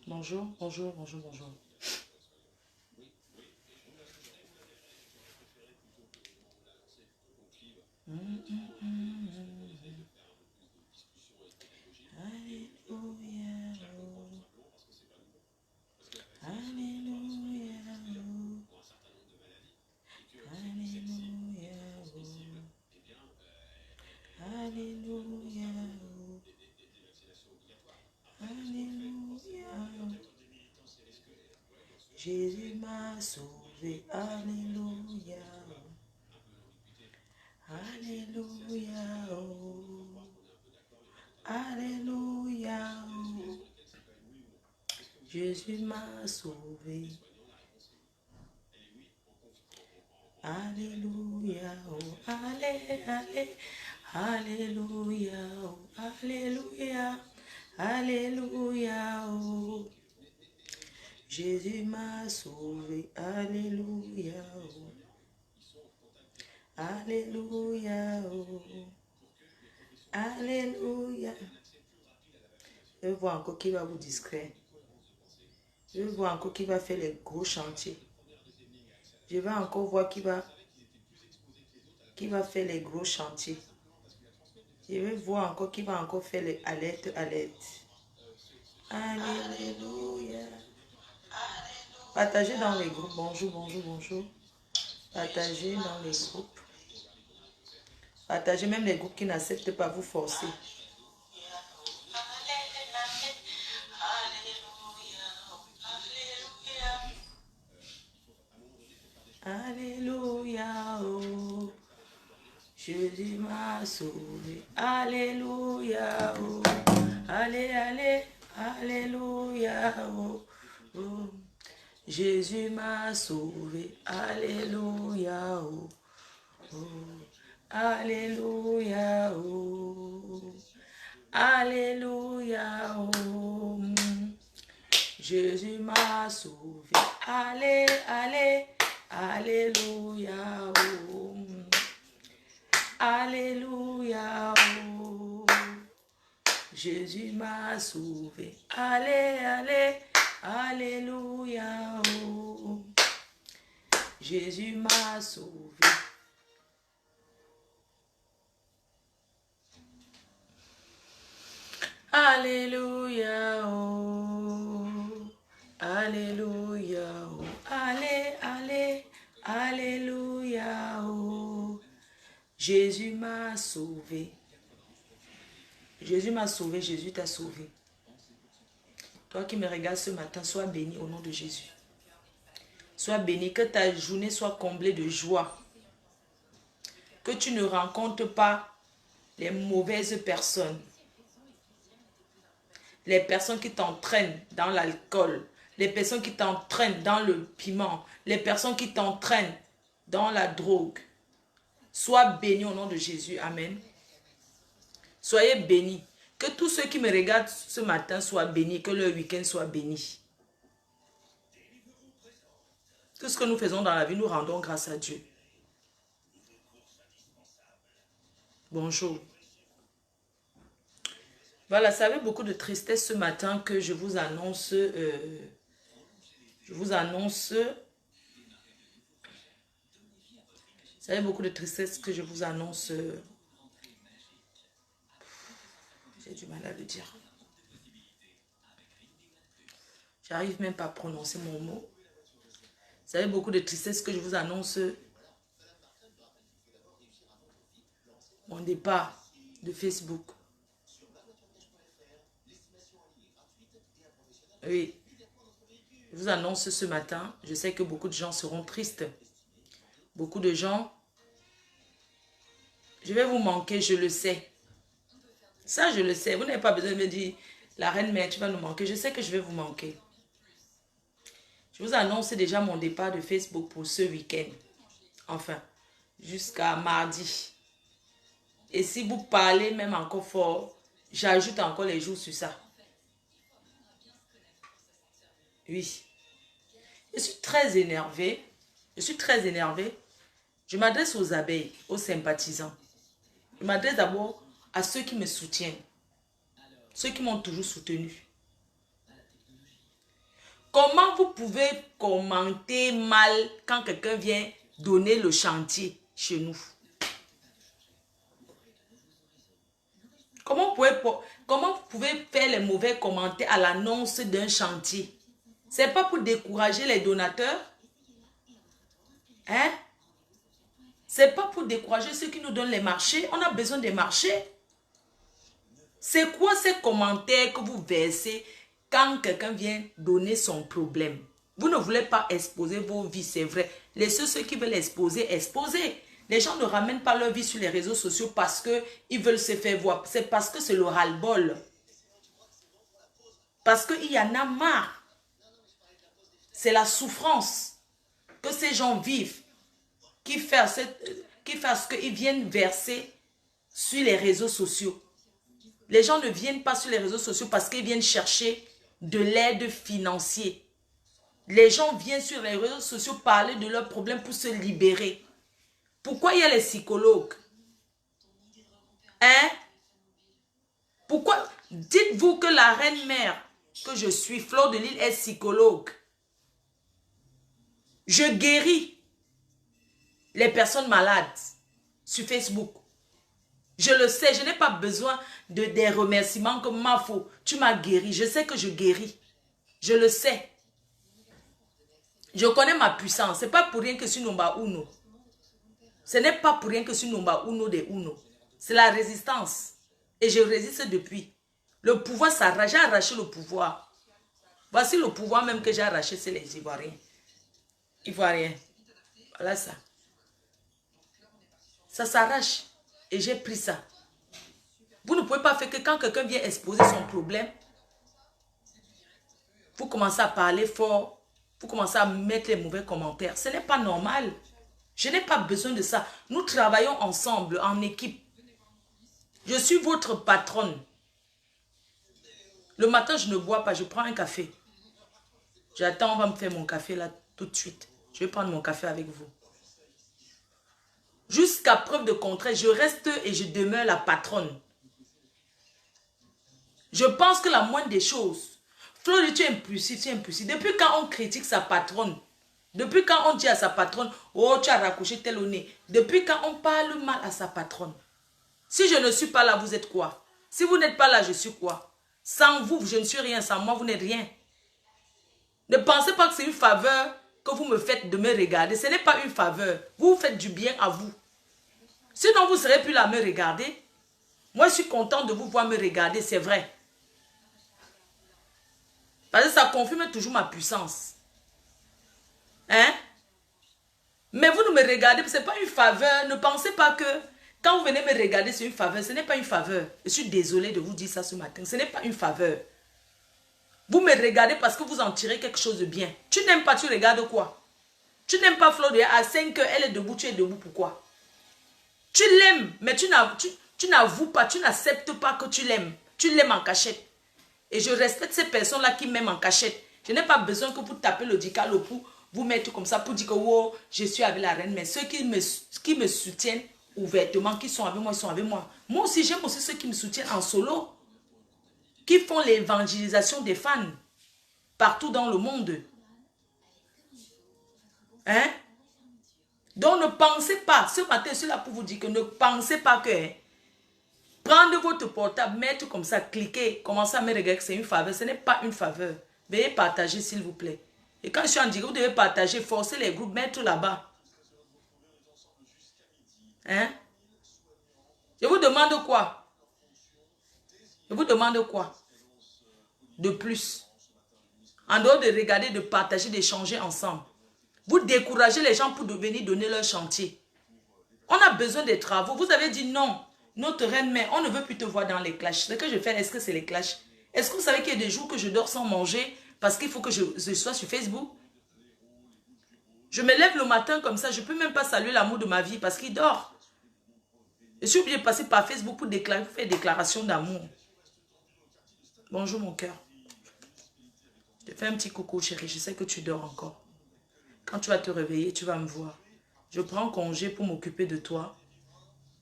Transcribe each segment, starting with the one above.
Bonjour, bonjour, bonjour, bonjour. Alléluia, Alléluia, Alléluia, Alléluia, Alléluia. Jésus m'a sauvé, Alléluia, Alléluia, Alléluia. Jésus m'a sauvé. Alléluia, oh, allez, allez, alléluia, oh, alléluia, alléluia, oh. Jésus m'a sauvé, alléluia, oh, alléluia, oh, alléluia. Je veux voir encore qui va vous distraire. Je veux voir encore qui va faire les gros chantiers. Je vais encore voir qui va faire les gros chantiers. Je vais voir encore qui va encore faire les alertes, alertes. Alléluia. Partagez dans les groupes. Bonjour, bonjour, bonjour. Partagez dans les groupes. Partagez même les groupes qui n'acceptent pas vous forcer. Alléluia, oh. Jésus m'a sauvé. Alléluia, oh. Allez, allez, alléluia, oh. Oh. Jésus m'a sauvé. Alléluia, oh. Oh. Alléluia, oh. Alléluia, oh. Jésus m'a sauvé. Allez, allez, alléluia, oh. Alléluia, oh. Jésus m'a sauvé. Allez, allez, alléluia, oh. Jésus m'a sauvé. Alléluia, oh. Alléluia, oh. Allez, allez, alléluia, oh. Jésus m'a sauvé. Jésus m'a sauvé, Jésus t'a sauvé. Toi qui me regardes ce matin, sois béni au nom de Jésus. Sois béni, que ta journée soit comblée de joie. Que tu ne rencontres pas les mauvaises personnes. Les personnes qui t'entraînent dans l'alcool. Les personnes qui t'entraînent dans le piment. Les personnes qui t'entraînent dans la drogue. Sois béni au nom de Jésus. Amen. Soyez bénis. Que tous ceux qui me regardent ce matin soient bénis. Que leur week-end soit béni. Tout ce que nous faisons dans la vie, nous rendons grâce à Dieu. Bonjour. Voilà, ça avait beaucoup de tristesse ce matin que je vous annonce. Ça avait beaucoup de tristesse que je vous annonce. J'ai du mal à le dire. J'arrive même pas à prononcer mon mot. Ça avait beaucoup de tristesse que je vous annonce. Mon départ de Facebook. Oui. Je vous annonce ce matin. Je sais que beaucoup de gens seront tristes. Beaucoup de gens. Je vais vous manquer, je le sais. Ça, je le sais. Vous n'avez pas besoin de me dire, la reine mère, tu vas nous manquer. Je sais que je vais vous manquer. Je vous annonce déjà mon départ de Facebook pour ce week-end. Enfin, jusqu'à mardi. Et si vous parlez même encore fort, j'ajoute encore les jours sur ça. Oui. Je suis très énervée. Je suis très énervée. Je m'adresse aux abeilles, aux sympathisants. Je m'adresse d'abord à ceux qui me soutiennent, ceux qui m'ont toujours soutenu. Comment vous pouvez commenter mal quand quelqu'un vient donner le chantier chez nous? Comment vous pouvez faire les mauvais commentaires à l'annonce d'un chantier? C'est pas pour décourager les donateurs? Hein? C'est pas pour décourager ceux qui nous donnent les marchés. On a besoin des marchés. C'est quoi ces commentaires que vous versez quand quelqu'un vient donner son problème? Vous ne voulez pas exposer vos vies, c'est vrai. Laissez ceux qui veulent exposer, exposer. Les gens ne ramènent pas leur vie sur les réseaux sociaux parce qu'ils veulent se faire voir. C'est parce que c'est le ras-le-bol. Parce qu'il y en a marre. C'est la souffrance que ces gens vivent qui fait ce qu'ils viennent verser sur les réseaux sociaux. Les gens ne viennent pas sur les réseaux sociaux parce qu'ils viennent chercher de l'aide financière. Les gens viennent sur les réseaux sociaux parler de leurs problèmes pour se libérer. Pourquoi il y a les psychologues? Hein? Pourquoi? Dites-vous que la reine-mère que je suis, Fleur de Lys, est psychologue. Je guéris les personnes malades sur Facebook. Je le sais, je n'ai pas besoin des remerciements comme Mafo. Tu m'as guéri. Je sais que je guéris. Je le sais. Je connais ma puissance. Ce n'est pas pour rien que je suis Numba Uno. Ce n'est pas pour rien que je suis Numba Uno des Uno. C'est la résistance. Et je résiste depuis. Le pouvoir s'arrache. J'ai arraché le pouvoir. Voici le pouvoir même que j'ai arraché, c'est les Ivoiriens. Ivoiriens. Voilà ça. Ça s'arrache. Et j'ai pris ça. Vous ne pouvez pas faire que quand quelqu'un vient exposer son problème, vous commencez à parler fort, vous commencez à mettre les mauvais commentaires. Ce n'est pas normal. Je n'ai pas besoin de ça. Nous travaillons ensemble, en équipe. Je suis votre patronne. Le matin, je ne bois pas, je prends un café. J'attends, on va me faire mon café là tout de suite. Je vais prendre mon café avec vous. Jusqu'à preuve de contraire, je reste et je demeure la patronne. Je pense que la moindre des choses, Fleur, tu es impulsif, tu es impulsif. Depuis quand on critique sa patronne, depuis quand on dit à sa patronne, oh, tu as raccroché tel au nez. Depuis quand on parle mal à sa patronne. Si je ne suis pas là, vous êtes quoi? Si vous n'êtes pas là, je suis quoi? Sans vous, je ne suis rien. Sans moi, vous n'êtes rien. Ne pensez pas que c'est une faveur que vous me faites de me regarder. Ce n'est pas une faveur. Vous faites du bien à vous. Sinon, vous ne serez plus là à me regarder. Moi, je suis content de vous voir me regarder, c'est vrai. Parce que ça confirme toujours ma puissance. Hein? Mais vous ne me regardez, ce n'est pas une faveur. Ne pensez pas que quand vous venez me regarder, c'est une faveur. Ce n'est pas une faveur. Je suis désolée de vous dire ça ce matin. Ce n'est pas une faveur. Vous me regardez parce que vous en tirez quelque chose de bien. Tu n'aimes pas, tu regardes quoi? Tu n'aimes pas Fleur de Lys, à 5 heures, elle est debout, tu es debout, pourquoi? Tu l'aimes, mais tu n'avoues pas, tu n'acceptes pas que tu l'aimes. Tu l'aimes en cachette. Et je respecte ces personnes-là qui m'aiment en cachette. Je n'ai pas besoin que vous tapez le dicalo pour vous mettre comme ça, pour dire que oh, je suis avec la reine. Mais ceux qui me soutiennent ouvertement, qui sont avec moi, ils sont avec moi. Moi aussi, j'aime aussi ceux qui me soutiennent en solo. Qui font l'évangélisation des fans partout dans le monde. Hein? Donc ne pensez pas, ce matin je suis là pour vous dire que ne pensez pas que prendre votre portable, mettre comme ça, cliquer, commencer à me regarder que c'est une faveur. Ce n'est pas une faveur. Veuillez partager s'il vous plaît. Et quand je suis en direct, vous devez partager, forcer les groupes, mettre là-bas. Hein? Je vous demande quoi? Je vous demande quoi? De plus. En dehors de regarder, de partager, d'échanger ensemble. Vous découragez les gens pour venir donner leur chantier. On a besoin des travaux. Vous avez dit non. Notre reine-mère, on ne veut plus te voir dans les clashs. Ce que je fais, est-ce que c'est les clashs? Est-ce que vous savez qu'il y a des jours que je dors sans manger parce qu'il faut que je sois sur Facebook? Je me lève le matin comme ça, je ne peux même pas saluer l'amour de ma vie parce qu'il dort. Je suis obligée de passer par Facebook pour faire déclaration d'amour. Bonjour mon cœur. Je te fais un petit coucou chérie, je sais que tu dors encore. Quand tu vas te réveiller, tu vas me voir. Je prends congé pour m'occuper de toi.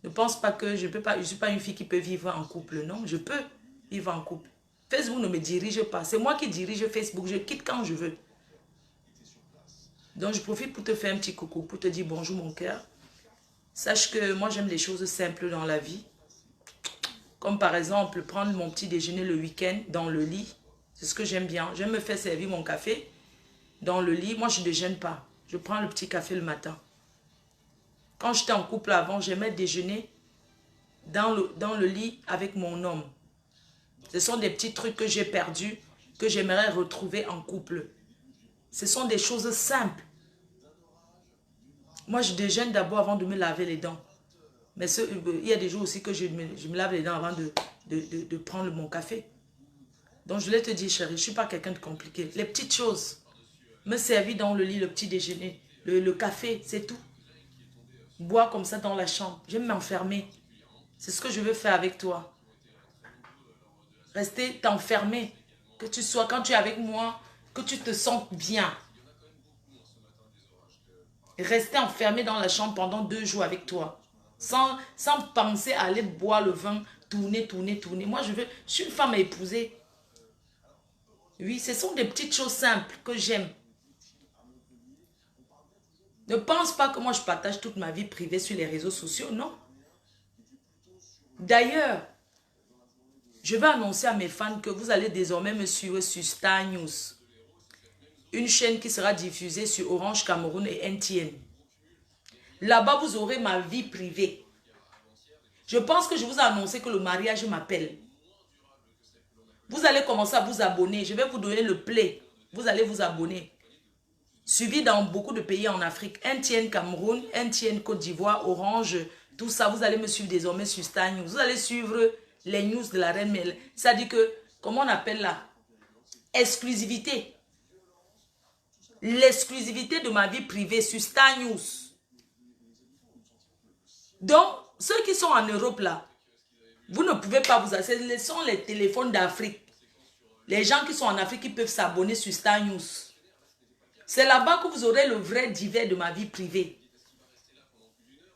Ne pense pas que je peux pas, je suis pas une fille qui peut vivre en couple. Non, je peux vivre en couple. Facebook ne me dirige pas. C'est moi qui dirige Facebook. Je quitte quand je veux. Donc, je profite pour te faire un petit coucou, pour te dire bonjour mon cœur. Sache que moi, j'aime les choses simples dans la vie. Comme par exemple, prendre mon petit déjeuner le week-end dans le lit. C'est ce que j'aime bien. J'aime me faire servir mon café dans le lit. Moi, je ne déjeune pas. Je prends le petit café le matin. Quand j'étais en couple avant, j'aimais déjeuner dans le lit avec mon homme. Ce sont des petits trucs que j'ai perdus, que j'aimerais retrouver en couple. Ce sont des choses simples. Moi, je déjeune d'abord avant de me laver les dents. Mais il y a des jours aussi que je me lave les dents avant de prendre mon café. Donc, je voulais te dire, chérie, je ne suis pas quelqu'un de compliqué. Les petites choses. Me servir dans le lit, le petit déjeuner, le café, c'est tout. Boire comme ça dans la chambre. J'aime m'enfermer. C'est ce que je veux faire avec toi. Rester t'enfermer. Que tu sois, quand tu es avec moi, que tu te sentes bien. Rester enfermé dans la chambre pendant 2 jours avec toi. Sans penser à aller boire le vin, tourner. Moi, je suis une femme à épouser. Oui, ce sont des petites choses simples que j'aime. Ne pense pas que moi, je partage toute ma vie privée sur les réseaux sociaux, non. D'ailleurs, je vais annoncer à mes fans que vous allez désormais me suivre sur Star News. Une chaîne qui sera diffusée sur Orange Cameroun et NTN. Là-bas, vous aurez ma vie privée. Je pense que je vous ai annoncé que le mariage m'appelle. Vous allez commencer à vous abonner. Je vais vous donner le play. Vous allez vous abonner. Suivi dans beaucoup de pays en Afrique. NTN Cameroun, NTN Côte d'Ivoire, Orange, tout ça. Vous allez me suivre désormais sur Star News. Vous allez suivre les news de la Reine Mel. Ça dit que, comment on appelle là? Exclusivité. L'exclusivité de ma vie privée sur Star News. Donc, ceux qui sont en Europe là, vous ne pouvez pas vous accéder. Ce sont les téléphones d'Afrique. Les gens qui sont en Afrique qui peuvent s'abonner sur Star News. C'est là-bas que vous aurez le vrai divers de ma vie privée.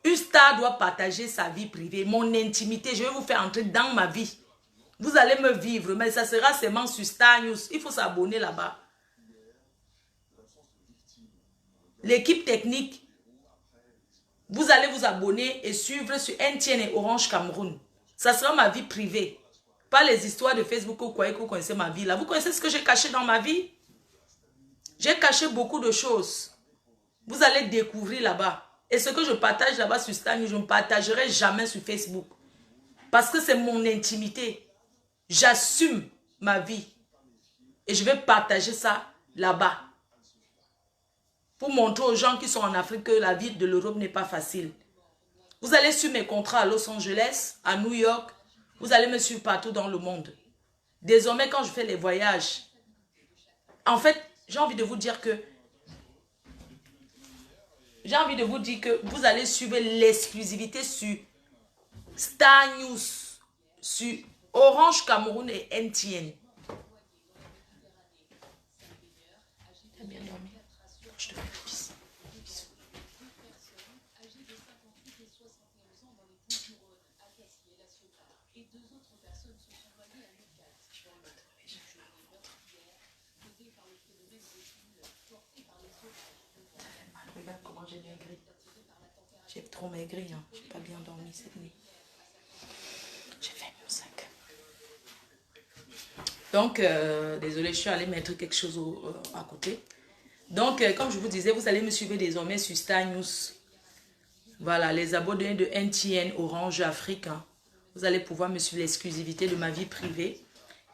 Une star doit partager sa vie privée, mon intimité. Je vais vous faire entrer dans ma vie. Vous allez me vivre, mais ça sera seulement sur Star News. Il faut s'abonner là-bas. L'équipe technique, vous allez vous abonner et suivre sur NTN et Orange Cameroun. Ça sera ma vie privée. Pas les histoires de Facebook que vous croyez que vous connaissez ma vie là. Vous connaissez ce que j'ai caché dans ma vie? J'ai caché beaucoup de choses. Vous allez découvrir là-bas. Et ce que je partage là-bas sur Star News, je ne partagerai jamais sur Facebook. Parce que c'est mon intimité. J'assume ma vie. Et je vais partager ça là-bas. Pour montrer aux gens qui sont en Afrique que la vie de l'Europe n'est pas facile. Vous allez suivre mes contrats à Los Angeles, à New York. Vous allez me suivre partout dans le monde. Désormais, quand je fais les voyages, en fait, j'ai envie de vous dire que vous allez suivre l'exclusivité sur Star News, sur Orange Cameroun et NTN. T'as bien dormi? Je te fais des bisous. Regarde comment j'ai maigri. J'ai trop maigri, hein. J'ai pas bien dormi cette nuit. J'ai fait mon sac. Donc, désolé, je suis allée mettre quelque chose à côté. Donc, comme je vous disais, vous allez me suivre désormais sur Star News. Voilà, les abonnés de NTN Orange Afrique. Hein. Vous allez pouvoir me suivre l'exclusivité de ma vie privée.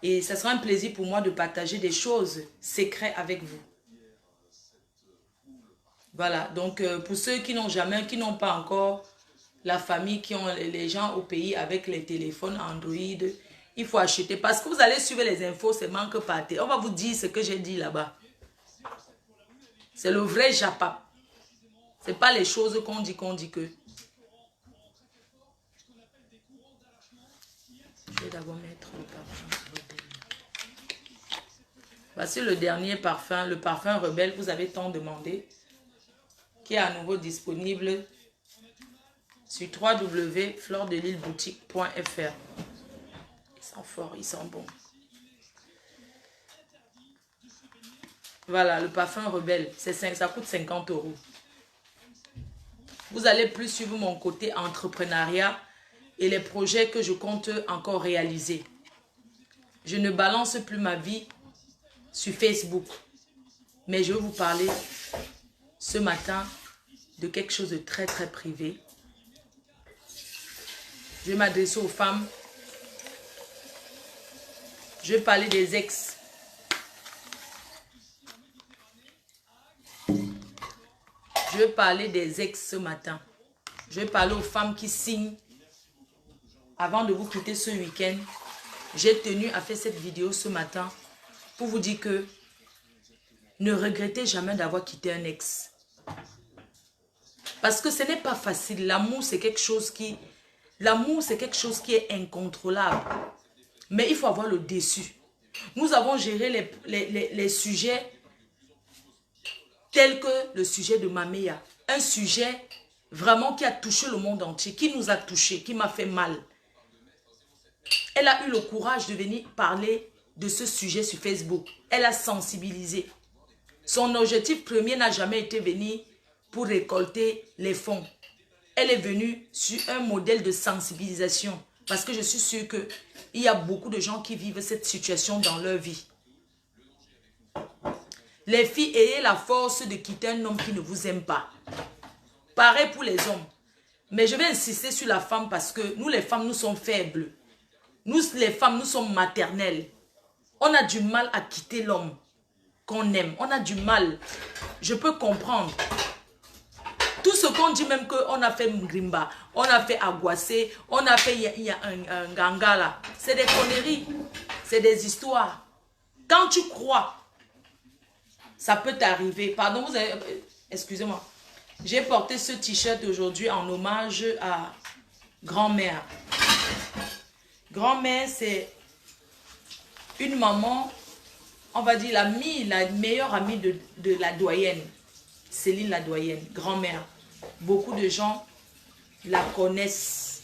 Et ça sera un plaisir pour moi de partager des choses secrètes avec vous. Voilà, donc pour ceux qui n'ont pas encore la famille, qui ont les gens au pays avec les téléphones Android, il faut acheter. Parce que vous allez suivre les infos, c'est manque par terre. On va vous dire ce que j'ai dit là-bas. C'est le vrai Japa. Ce n'est pas les choses qu'on dit que. Je vais d'abord mettre le parfum. Voici le dernier parfum, le parfum Rebelle, vous avez tant demandé, qui est à nouveau disponible sur www.flordelileboutique.fr. Ils sont forts, ils sont bons. Voilà, le parfum rebelle, ça coûte 50 €. Vous allez plus suivre mon côté entrepreneuriat et les projets que je compte encore réaliser. Je ne balance plus ma vie sur Facebook. Mais je vais vous parler ce matin de quelque chose de très très privé. Je vais m'adresser aux femmes. Je vais parler des ex. Je vais parler des ex ce matin. Je vais parler aux femmes qui signent. Avant de vous quitter ce week-end, j'ai tenu à faire cette vidéo ce matin pour vous dire que ne regrettez jamais d'avoir quitté un ex. Parce que ce n'est pas facile. L'amour, c'est quelque chose qui... L'amour, c'est quelque chose qui est incontrôlable. Mais il faut avoir le dessus. Nous avons géré les sujets tels que le sujet de Maméa. Un sujet vraiment qui a touché le monde entier, qui nous a touchés, qui m'a fait mal. Elle a eu le courage de venir parler de ce sujet sur Facebook. Elle a sensibilisé. Son objectif premier n'a jamais été venir pour récolter les fonds. Elle est venue sur un modèle de sensibilisation. Parce que je suis sûre qu'il y a beaucoup de gens qui vivent cette situation dans leur vie. Les filles, ayez la force de quitter un homme qui ne vous aime pas. Pareil pour les hommes. Mais je vais insister sur la femme parce que nous les femmes, nous sommes faibles. Nous les femmes, nous sommes maternelles. On a du mal à quitter l'homme qu'on aime. On a du mal. Je peux comprendre. Tout ce qu'on dit même qu'on a fait Mgrimba, on a fait Aguassé, on a fait un Ganga là. C'est des conneries. C'est des histoires. Quand tu crois, ça peut t'arriver. Pardon, vous avez... Excusez-moi. J'ai porté ce t-shirt aujourd'hui en hommage à grand-mère. Grand-mère, c'est une maman, on va dire la meilleure amie de la doyenne. Céline la doyenne, grand-mère. Beaucoup de gens la connaissent.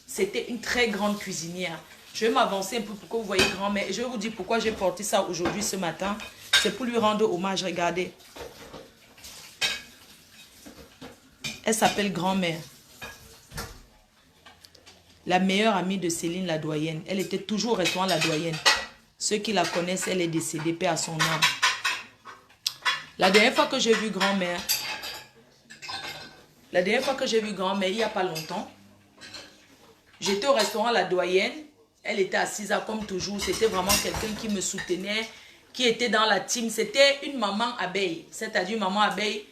C'était une très grande cuisinière. Je vais m'avancer un peu pour que vous voyez grand-mère. Je vais vous dire pourquoi j'ai porté ça aujourd'hui, ce matin. C'est pour lui rendre hommage. Regardez. Elle s'appelle grand-mère. La meilleure amie de Céline la doyenne. Elle était toujours au restaurant la doyenne. Ceux qui la connaissent, elle est décédée, paix à son âme. La dernière fois que j'ai vu grand-mère, il n'y a pas longtemps, j'étais au restaurant la doyenne. Elle était assise là comme toujours. C'était vraiment quelqu'un qui me soutenait, qui était dans la team. C'était une maman abeille. C'est-à-dire maman abeille,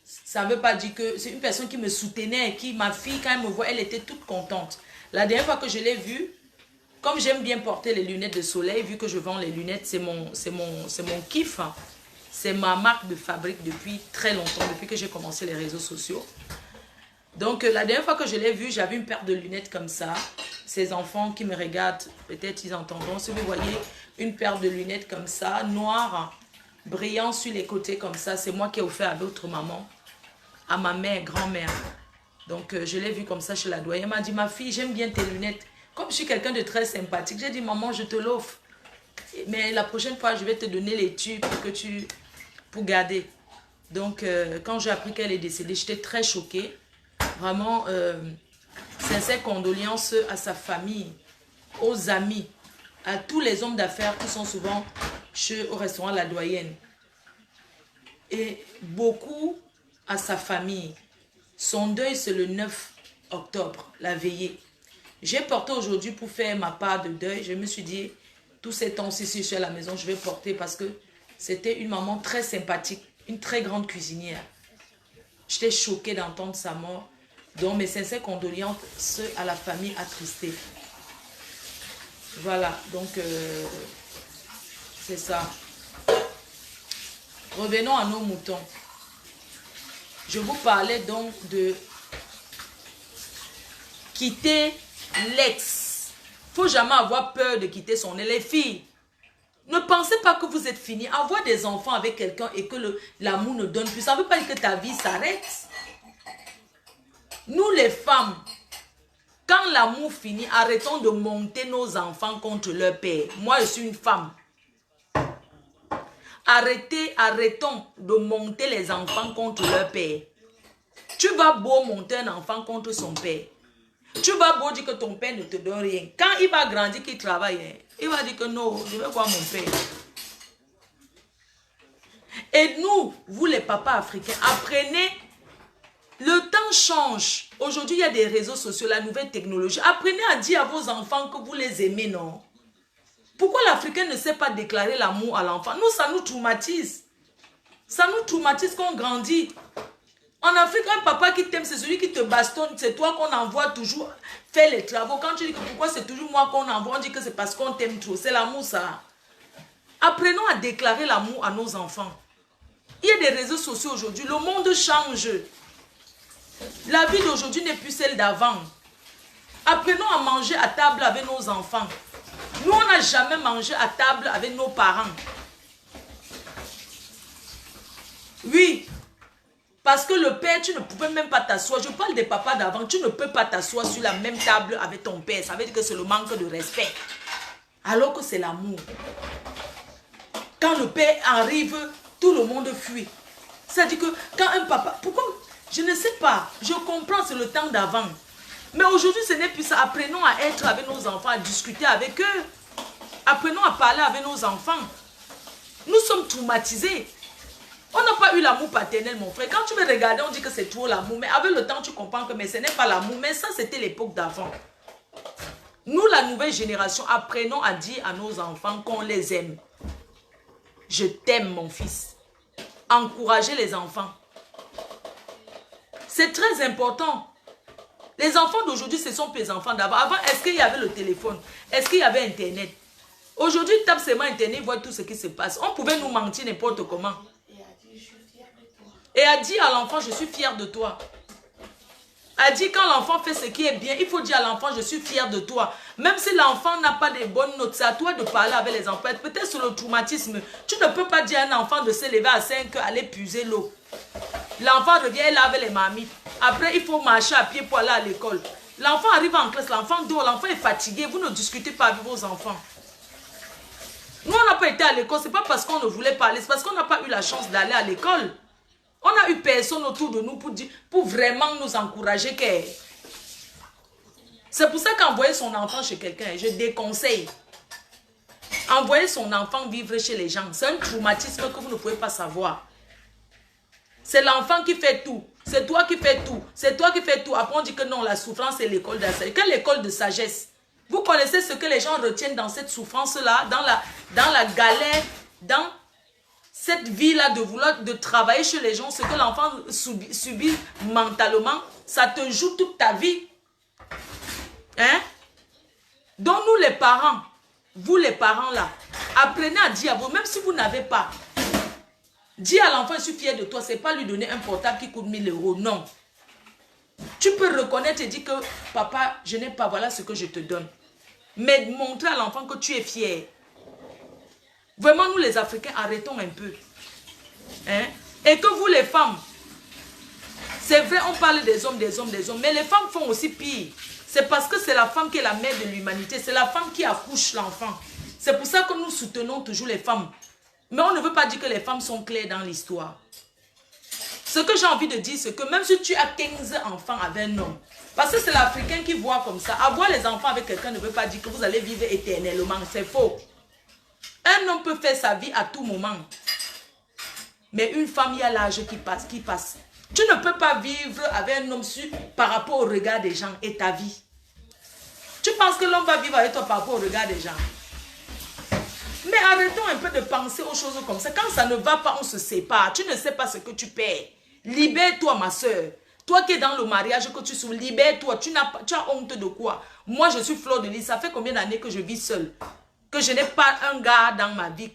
ça ne veut pas dire que... C'est une personne qui me soutenait, qui, ma fille, quand elle me voit, elle était toute contente. La dernière fois que je l'ai vue, comme j'aime bien porter les lunettes de soleil, vu que je vends les lunettes, c'est mon kiff. C'est ma marque de fabrique depuis très longtemps, depuis que j'ai commencé les réseaux sociaux. Donc, la dernière fois que je l'ai vue, j'avais une paire de lunettes comme ça. Ces enfants qui me regardent, peut-être ils entendront. Si vous voyez une paire de lunettes comme ça, noires, brillant sur les côtés comme ça, c'est moi qui ai offert à d'autres mamans, à ma mère, grand-mère. Donc, je l'ai vue comme ça chez la doyenne. Elle m'a dit, ma fille, j'aime bien tes lunettes. Comme je suis quelqu'un de très sympathique, j'ai dit, maman, je te l'offre. Mais la prochaine fois, je vais te donner les tubes pour garder. Donc, quand j'ai appris qu'elle est décédée, j'étais très choquée. Vraiment, sincères condoléances à sa famille, aux amis, à tous les hommes d'affaires qui sont souvent au restaurant La Doyenne. Et beaucoup à sa famille. Son deuil, c'est le 9 octobre, la veillée. J'ai porté aujourd'hui pour faire ma part de deuil. Je me suis dit, tous ces temps-ci, si je suis à la maison, je vais porter parce que c'était une maman très sympathique, une très grande cuisinière. J'étais choquée d'entendre sa mort. Donc, mes sincères condoléances à la famille attristée. Voilà, donc, c'est ça. Revenons à nos moutons. Je vous parlais donc de quitter l'ex. Il ne faut jamais avoir peur de quitter son ex. Les filles, ne pensez pas que vous êtes fini. Avoir des enfants avec quelqu'un et que l'amour ne donne plus, ça ne veut pas dire que ta vie s'arrête. Nous les femmes, quand l'amour finit, arrêtons de monter nos enfants contre leur père. Moi, je suis une femme. Arrêtons de monter les enfants contre leur père. Tu vas beau monter un enfant contre son père. Tu vas beau dire que ton père ne te donne rien. Quand il va grandir, qu'il travaille, il va dire que non, je veux voir mon père. Et nous, vous les papas africains, apprenez. Le temps change. Aujourd'hui, il y a des réseaux sociaux, la nouvelle technologie. Apprenez à dire à vos enfants que vous les aimez, non? Pourquoi l'Africain ne sait pas déclarer l'amour à l'enfant? Nous, ça nous traumatise. Ça nous traumatise quand on grandit. En Afrique, un papa qui t'aime, c'est celui qui te bastonne. C'est toi qu'on envoie toujours faire les travaux. Quand tu dis que pourquoi c'est toujours moi qu'on envoie, on dit que c'est parce qu'on t'aime trop. C'est l'amour, ça. Apprenons à déclarer l'amour à nos enfants. Il y a des réseaux sociaux aujourd'hui. Le monde change. La vie d'aujourd'hui n'est plus celle d'avant. Apprenons à manger à table avec nos enfants. Nous, on n'a jamais mangé à table avec nos parents. Oui. Parce que le père, tu ne pouvais même pas t'asseoir. Je parle des papas d'avant. Tu ne peux pas t'asseoir sur la même table avec ton père. Ça veut dire que c'est le manque de respect. Alors que c'est l'amour. Quand le père arrive, tout le monde fuit. C'est-à-dire que quand un papa... Pourquoi? Je ne sais pas. Je comprends, c'est le temps d'avant. Mais aujourd'hui, ce n'est plus ça. Apprenons à être avec nos enfants, à discuter avec eux. Apprenons à parler avec nos enfants. Nous sommes traumatisés. On n'a pas eu l'amour paternel, mon frère. Quand tu me regardes, on dit que c'est trop l'amour. Mais avec le temps, tu comprends que mais ce n'est pas l'amour. Mais ça, c'était l'époque d'avant. Nous, la nouvelle génération, apprenons à dire à nos enfants qu'on les aime. Je t'aime, mon fils. Encouragez les enfants. C'est très important. Les enfants d'aujourd'hui, ce sont les enfants d'avant. Avant, est-ce qu'il y avait le téléphone? Est-ce qu'il y avait Internet? Aujourd'hui, tape seulement Internet, voit tout ce qui se passe. On pouvait nous mentir n'importe comment. Et a dit à l'enfant, je suis fier de toi. A dit quand l'enfant fait ce qui est bien, il faut dire à l'enfant, je suis fier de toi. Même si l'enfant n'a pas de bonnes notes, c'est à toi de parler avec les enfants. Peut-être sur le traumatisme, tu ne peux pas dire à un enfant de se lever à 5 heures, aller puiser l'eau. L'enfant revient, il lave les mamies. Après, il faut marcher à pied pour aller à l'école. L'enfant arrive en classe, l'enfant dort, l'enfant est fatigué. Vous ne discutez pas avec vos enfants. Nous, on n'a pas été à l'école, ce n'est pas parce qu'on ne voulait pas aller, c'est parce qu'on n'a pas eu la chance d'aller à l'école. On n'a eu personne autour de nous pour vraiment nous encourager. C'est pour ça qu'envoyer son enfant chez quelqu'un, je déconseille. Envoyer son enfant vivre chez les gens, c'est un traumatisme que vous ne pouvez pas savoir. C'est l'enfant qui fait tout. C'est toi qui fais tout. C'est toi qui fais tout. Après, on dit que non, la souffrance, c'est l'école de la sagesse. Quelle école de sagesse? Vous connaissez ce que les gens retiennent dans cette souffrance-là, dans la galère, dans cette vie-là de vouloir de travailler chez les gens, ce que l'enfant subit mentalement, ça te joue toute ta vie. Hein? Donc nous les parents, vous les parents là, apprenez à dire à vous, même si vous n'avez pas, dis à l'enfant, je suis fier de toi, c'est pas lui donner un portable qui coûte 1000 €, non. Tu peux reconnaître et dire que, papa, je n'ai pas, voilà ce que je te donne. Mais montrer à l'enfant que tu es fier. Vraiment, nous les Africains, arrêtons un peu. Hein? Et que vous les femmes, c'est vrai, on parle des hommes, mais les femmes font aussi pire. C'est parce que c'est la femme qui est la mère de l'humanité, c'est la femme qui accouche l'enfant. C'est pour ça que nous soutenons toujours les femmes. Mais on ne veut pas dire que les femmes sont claires dans l'histoire. Ce que j'ai envie de dire, c'est que même si tu as 15 enfants avec un homme, parce que c'est l'Africain qui voit comme ça, avoir les enfants avec quelqu'un ne veut pas dire que vous allez vivre éternellement, c'est faux. Un homme peut faire sa vie à tout moment. Mais une femme, il y a l'âge qui passe. Tu ne peux pas vivre avec un homme par rapport au regard des gens et ta vie. Tu penses que l'homme va vivre avec toi par rapport au regard des gens? Mais arrêtons un peu de penser aux choses comme ça. Quand ça ne va pas, on se sépare. Tu ne sais pas ce que tu perds. Libère-toi, ma soeur. Toi qui es dans le mariage, que tu souffres, libère-toi. Tu as honte de quoi? Moi, je suis Fleur de Lys. Ça fait combien d'années que je vis seule? Que je n'ai pas un gars dans ma vie.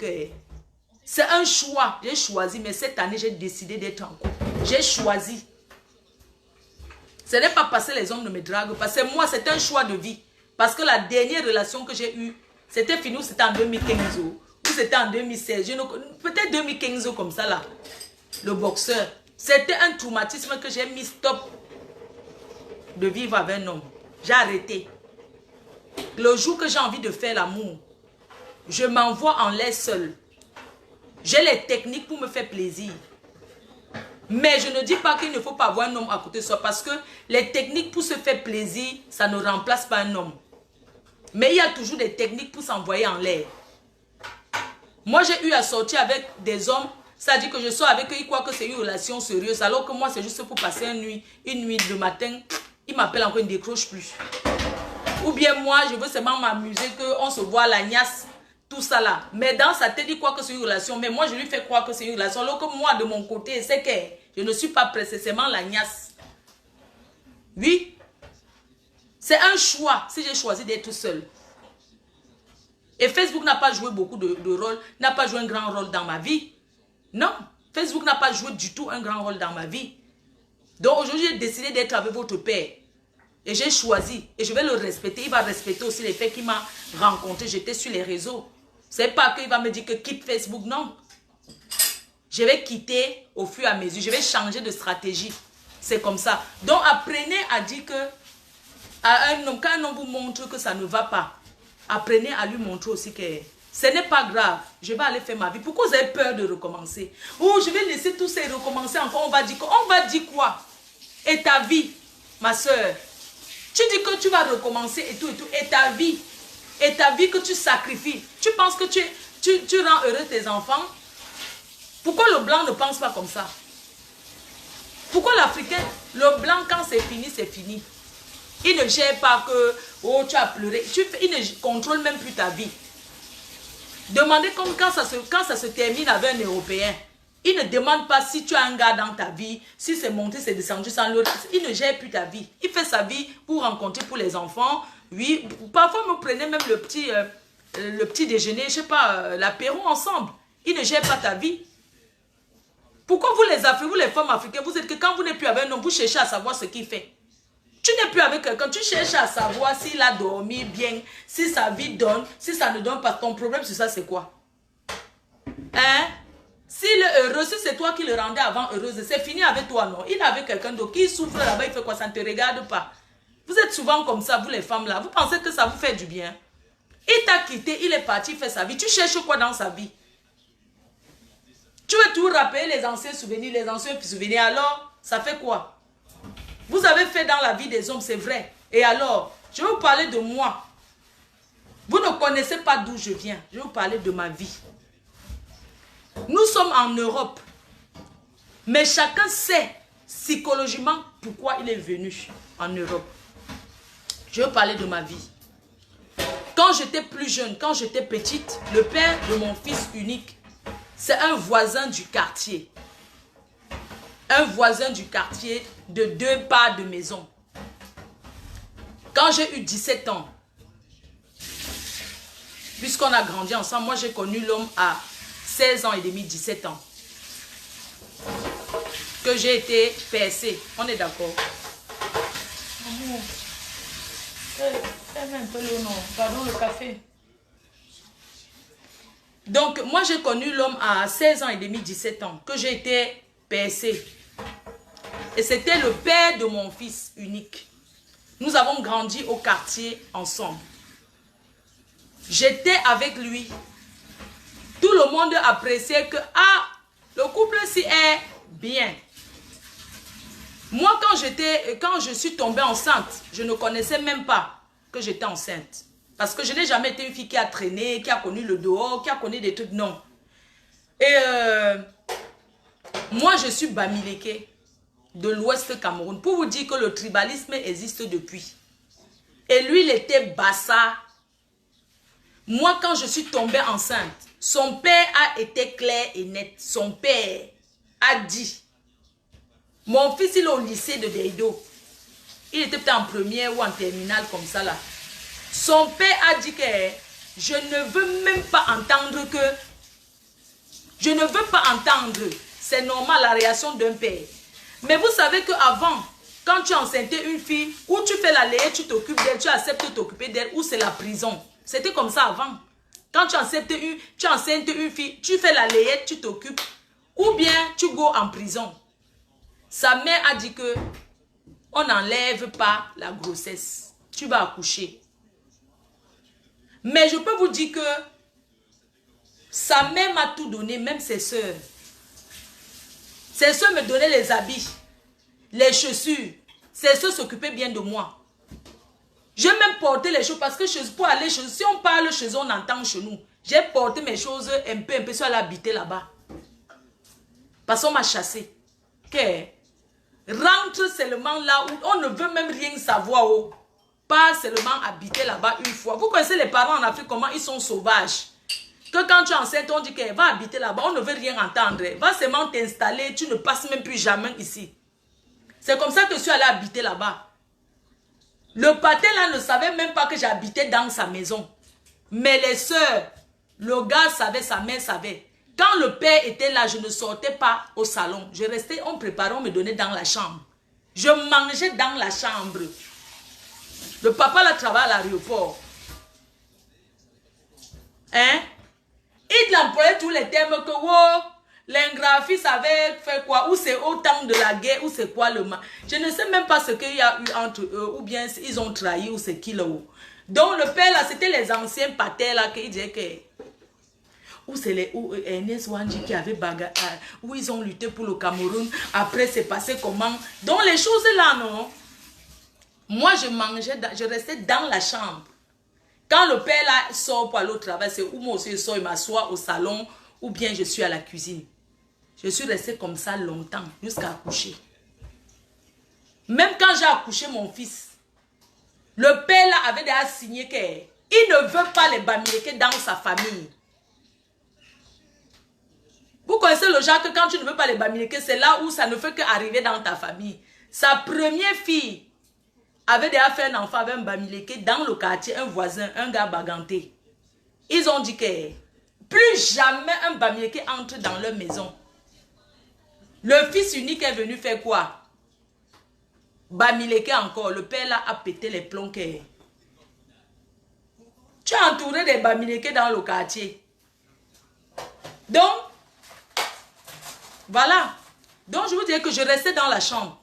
C'est un choix. J'ai choisi, mais cette année, j'ai décidé d'être en couple. J'ai choisi. Ce n'est pas parce que les hommes ne me draguent. Parce que moi, c'est un choix de vie. Parce que la dernière relation que j'ai eue, c'était fini, c'était en 2015 ou c'était en 2016. Peut-être 2015 comme ça là. Le boxeur. C'était un traumatisme que j'ai mis stop. de vivre avec un homme. J'ai arrêté. Le jour que j'ai envie de faire l'amour, je m'envoie en l'air seul. J'ai les techniques pour me faire plaisir. Mais je ne dis pas qu'il ne faut pas avoir un homme à côté de soi parce que les techniques pour se faire plaisir, ça ne remplace pas un homme. Mais il y a toujours des techniques pour s'envoyer en l'air. Moi, j'ai eu à sortir avec des hommes, ça dit que je sors avec eux, ils croient que c'est une relation sérieuse, alors que moi, c'est juste pour passer une nuit de matin. Ils m'appellent encore, ils ne décrochent plus. Ou bien moi, je veux seulement m'amuser, qu'on se voit la niasse, tout ça là. Mais dans sa tête, il croit que c'est une relation. Mais moi, je lui fais croire que c'est une relation. Alors que moi, de mon côté, c'est que je ne suis pas précisément la niasse. Oui. C'est un choix si j'ai choisi d'être seule. Et Facebook n'a pas joué beaucoup de rôle, n'a pas joué un grand rôle dans ma vie. Non, Facebook n'a pas joué du tout un grand rôle dans ma vie. Donc aujourd'hui, j'ai décidé d'être avec votre père. Et j'ai choisi. Et je vais le respecter. Il va respecter aussi les faits qu'il m'a rencontré. J'étais sur les réseaux. C'est pas qu'il va me dire que quitte Facebook, non. Je vais quitter au fur et à mesure. Je vais changer de stratégie. C'est comme ça. Donc apprenez à dire que à un homme, quand un homme vous montre que ça ne va pas, apprenez à lui montrer aussi que ce n'est pas grave. Je vais aller faire ma vie. Pourquoi vous avez peur de recommencer? Oh, je vais laisser tout ça et recommencer encore. On va dire quoi? Et ta vie, ma soeur? Tu dis que tu vas recommencer et tout. Et ta vie que tu sacrifies. Tu penses que tu rends heureux tes enfants? Pourquoi le blanc ne pense pas comme ça? Pourquoi l'Africain, le blanc, quand c'est fini, c'est fini. Il ne gère pas que, oh, tu as pleuré. Il ne contrôle même plus ta vie. Demandez comme quand ça se termine avec un Européen. Il ne demande pas si tu as un gars dans ta vie, si c'est monté, c'est descendu sans l'autre. Il ne gère plus ta vie. Il fait sa vie pour rencontrer pour les enfants. Oui, parfois me prenez même le petit déjeuner, je sais pas, l'apéro ensemble. Il ne gère pas ta vie. Pourquoi vous les Africains, vous les femmes africaines, vous êtes que quand vous n'êtes plus avec un homme, vous cherchez à savoir ce qu'il fait. Tu n'es plus avec quelqu'un, tu cherches à savoir s'il a dormi bien, si sa vie donne, si ça ne donne pas. Ton problème sur ça, c'est quoi? Hein? S'il est heureux, si c'est toi qui le rendais avant heureuse, c'est fini avec toi, non? Il est avec quelqu'un d'autre qui souffre là-bas, il fait quoi? Ça ne te regarde pas. Vous êtes souvent comme ça, vous les femmes là. Vous pensez que ça vous fait du bien? Il t'a quitté, il est parti, il fait sa vie. Tu cherches quoi dans sa vie? Tu veux tout rappeler les anciens souvenirs, alors, ça fait quoi? Vous avez fait dans la vie des hommes, c'est vrai. Et alors, je vais vous parler de moi. Vous ne connaissez pas d'où je viens. Je vais vous parler de ma vie. Nous sommes en Europe. Mais chacun sait psychologiquement pourquoi il est venu en Europe. Je vais vous parler de ma vie. Quand j'étais plus jeune, quand j'étais petite, le père de mon fils unique, c'est un voisin du quartier. Un voisin du quartier de 2 pas de maison. Quand j'ai eu 17 ans, puisqu'on a grandi ensemble, moi j'ai connu l'homme à 16 ans et demi, 17 ans. Que j'ai été percée. On est d'accord? Amour, fais-moi un peu l'eau, non? Pardon, le café. Donc, moi j'ai connu l'homme à 16 ans et demi, 17 ans, que j'ai été percée. Et c'était le père de mon fils unique. Nous avons grandi au quartier ensemble. J'étais avec lui. Tout le monde appréciait que, ah, le couple-ci est bien. Moi, quand je suis tombée enceinte, je ne connaissais même pas que j'étais enceinte. Parce que je n'ai jamais été une fille qui a traîné, qui a connu le dehors, qui a connu des trucs, non. Et moi, je suis Bamileke de l'Ouest Cameroun. Pour vous dire que le tribalisme existe depuis. Et lui, il était Bassa. Moi, quand je suis tombée enceinte, son père a été clair et net. Son père a dit, mon fils, il est au lycée de Deido. Il était peut-être en première ou en terminale comme ça là. Son père a dit que je ne veux même pas entendre que... Je ne veux pas entendre. C'est normal la réaction d'un père. Mais vous savez qu'avant, quand tu enceintais une fille, ou tu fais la layette, tu t'occupes d'elle, tu acceptes de t'occuper d'elle, ou c'est la prison. C'était comme ça avant. Quand tu enceintes une fille, tu fais la layette, tu t'occupes, ou bien tu go en prison. Sa mère a dit que on n'enlève pas la grossesse. Tu vas accoucher. Mais je peux vous dire que sa mère m'a tout donné, même ses soeurs. Ses soeurs me donnaient les habits, les chaussures. Ses soeurs s'occupaient bien de moi. J'ai même porté les choses parce que pour aller chez eux, si on parle chez eux, on entend chez nous. J'ai porté mes choses un peu, sur aller habiter là-bas. Parce qu'on m'a chassé. Okay. Rentre seulement là où on ne veut même rien savoir. Oh. Pas seulement habiter là-bas une fois. Vous connaissez les parents en Afrique, comment ils sont sauvages. Que quand tu es enceinte, on dit qu'elle va habiter là-bas, on ne veut rien entendre. Va seulement t'installer, tu ne passes même plus jamais ici. C'est comme ça que je suis allée habiter là-bas. Le patin là ne savait même pas que j'habitais dans sa maison. Mais les soeurs, le gars savait, sa mère savait. Quand le père était là, je ne sortais pas au salon. Je restais, on préparait, on me donnait dans la chambre. Je mangeais dans la chambre. Le papa là travaille à l'aéroport. Hein? Il employait tous les termes que, wow, l'ingraphie savait faire quoi, ou c'est au temps de la guerre, ou c'est quoi le mal. Je ne sais même pas ce qu'il y a eu entre eux, ou bien ils ont trahi, ou c'est qui là haut. Donc le père là, c'était les anciens paters là, qui disaient que, ou c'est les Ernest Wanji qui avait bagarre, où ils ont lutté pour le Cameroun, après c'est passé comment. Donc les choses là, non. Moi je mangeais, je restais dans la chambre. Quand le père là sort pour aller au travail, c'est où moi aussi je sors et m'assois au salon, ou bien je suis à la cuisine. Je suis restée comme ça longtemps, jusqu'à accoucher. Même quand j'ai accouché mon fils, le père là avait déjà signé qu'il ne veut pas les bamileke dans sa famille. Vous connaissez le genre que quand tu ne veux pas les bamileke, c'est là où ça ne fait qu'arriver dans ta famille. Sa première fille avait déjà fait un enfant avec un bamileke dans le quartier, un voisin, un gars baganté. Ils ont dit que plus jamais un bamileke entre dans leur maison. Le fils unique est venu faire quoi? Bamileke encore. Le père là a pété les plombs. Tu as entouré des bamileke dans le quartier. Donc, voilà. Donc, je vous dis que je restais dans la chambre.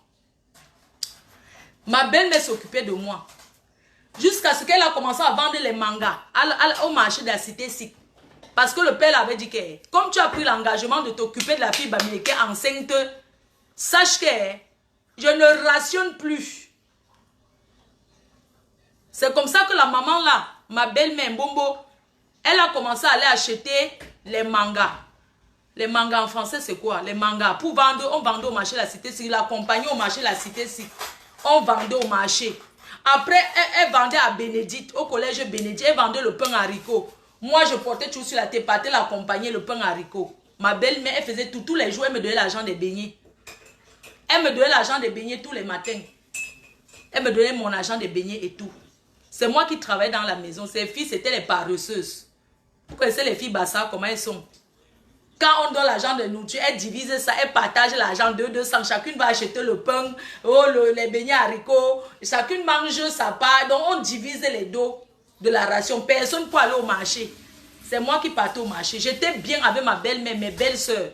Ma belle-mère s'occupait de moi. Jusqu'à ce qu'elle a commencé à vendre les mangas au marché de la cité SIC. Parce que le père avait dit que, comme tu as pris l'engagement de t'occuper de la fille bamileke enceinte, sache que je ne rationne plus. C'est comme ça que la maman là, ma belle-mère Mbombo, elle a commencé à aller acheter les mangas. Les mangas en français, c'est quoi? Les mangas. Pour vendre, on vendait au marché de la cité SIC. La compagnie au marché de la cité SIC. On vendait au marché. Après, elle vendait à Bénédicte, au collège Bénédicte. Elle vendait le pain haricot. Moi, je portais toujours sur la tête, partais l'accompagner le pain haricot. Ma belle-mère, elle faisait tout. Tous les jours, elle me donnait l'argent des beignets. Elle me donnait l'argent des beignets tous les matins. Elle me donnait mon argent des beignets et tout. C'est moi qui travaillais dans la maison. Ces filles, c'était les paresseuses. Vous connaissez les filles Bassa, comment elles sont? Quand on donne l'argent de nourriture, elle divise ça, elle partage l'argent 200. Chacune va acheter le pain, les beignets haricots. Chacune mange sa part. Donc on divise les dos de la ration. Personne ne peut aller au marché. C'est moi qui partais au marché. J'étais bien avec ma belle-mère, mes belles-sœurs.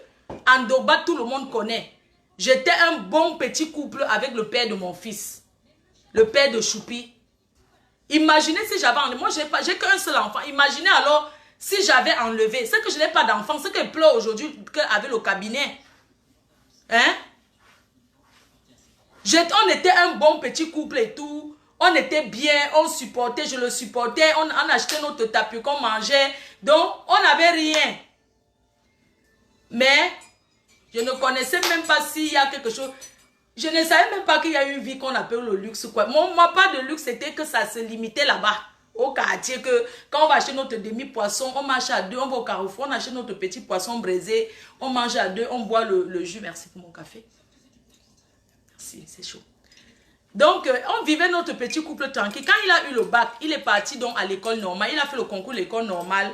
Andoba, tout le monde connaît. J'étais un bon petit couple avec le père de mon fils. Le père de Choupi. Imaginez si j'avais enlevé. Moi, j'ai qu'un seul enfant. Imaginez alors si j'avais enlevé. C'est que je n'ai pas d'enfant. C'est qu'elle pleure aujourd'hui avec le cabinet. Hein? On était un bon petit couple et tout. On était bien. On supportait. Je le supportais. On achetait notre tapis qu'on mangeait. Donc, on n'avait rien. Mais, je ne connaissais même pas s'il y a quelque chose. Je ne savais même pas qu'il y a une vie qu'on appelle le luxe. Quoi. Mon part de luxe, c'était que ça se limitait là-bas. Au quartier, que quand on va acheter notre demi-poisson, on marche à deux, on va au Carrefour, on achète notre petit poisson braisé, on mange à deux, on boit le jus. Merci pour mon café. Merci, c'est chaud. Donc, on vivait notre petit couple tranquille. Quand il a eu le bac, il est parti donc à l'école normale. Il a fait le concours de l'école normale.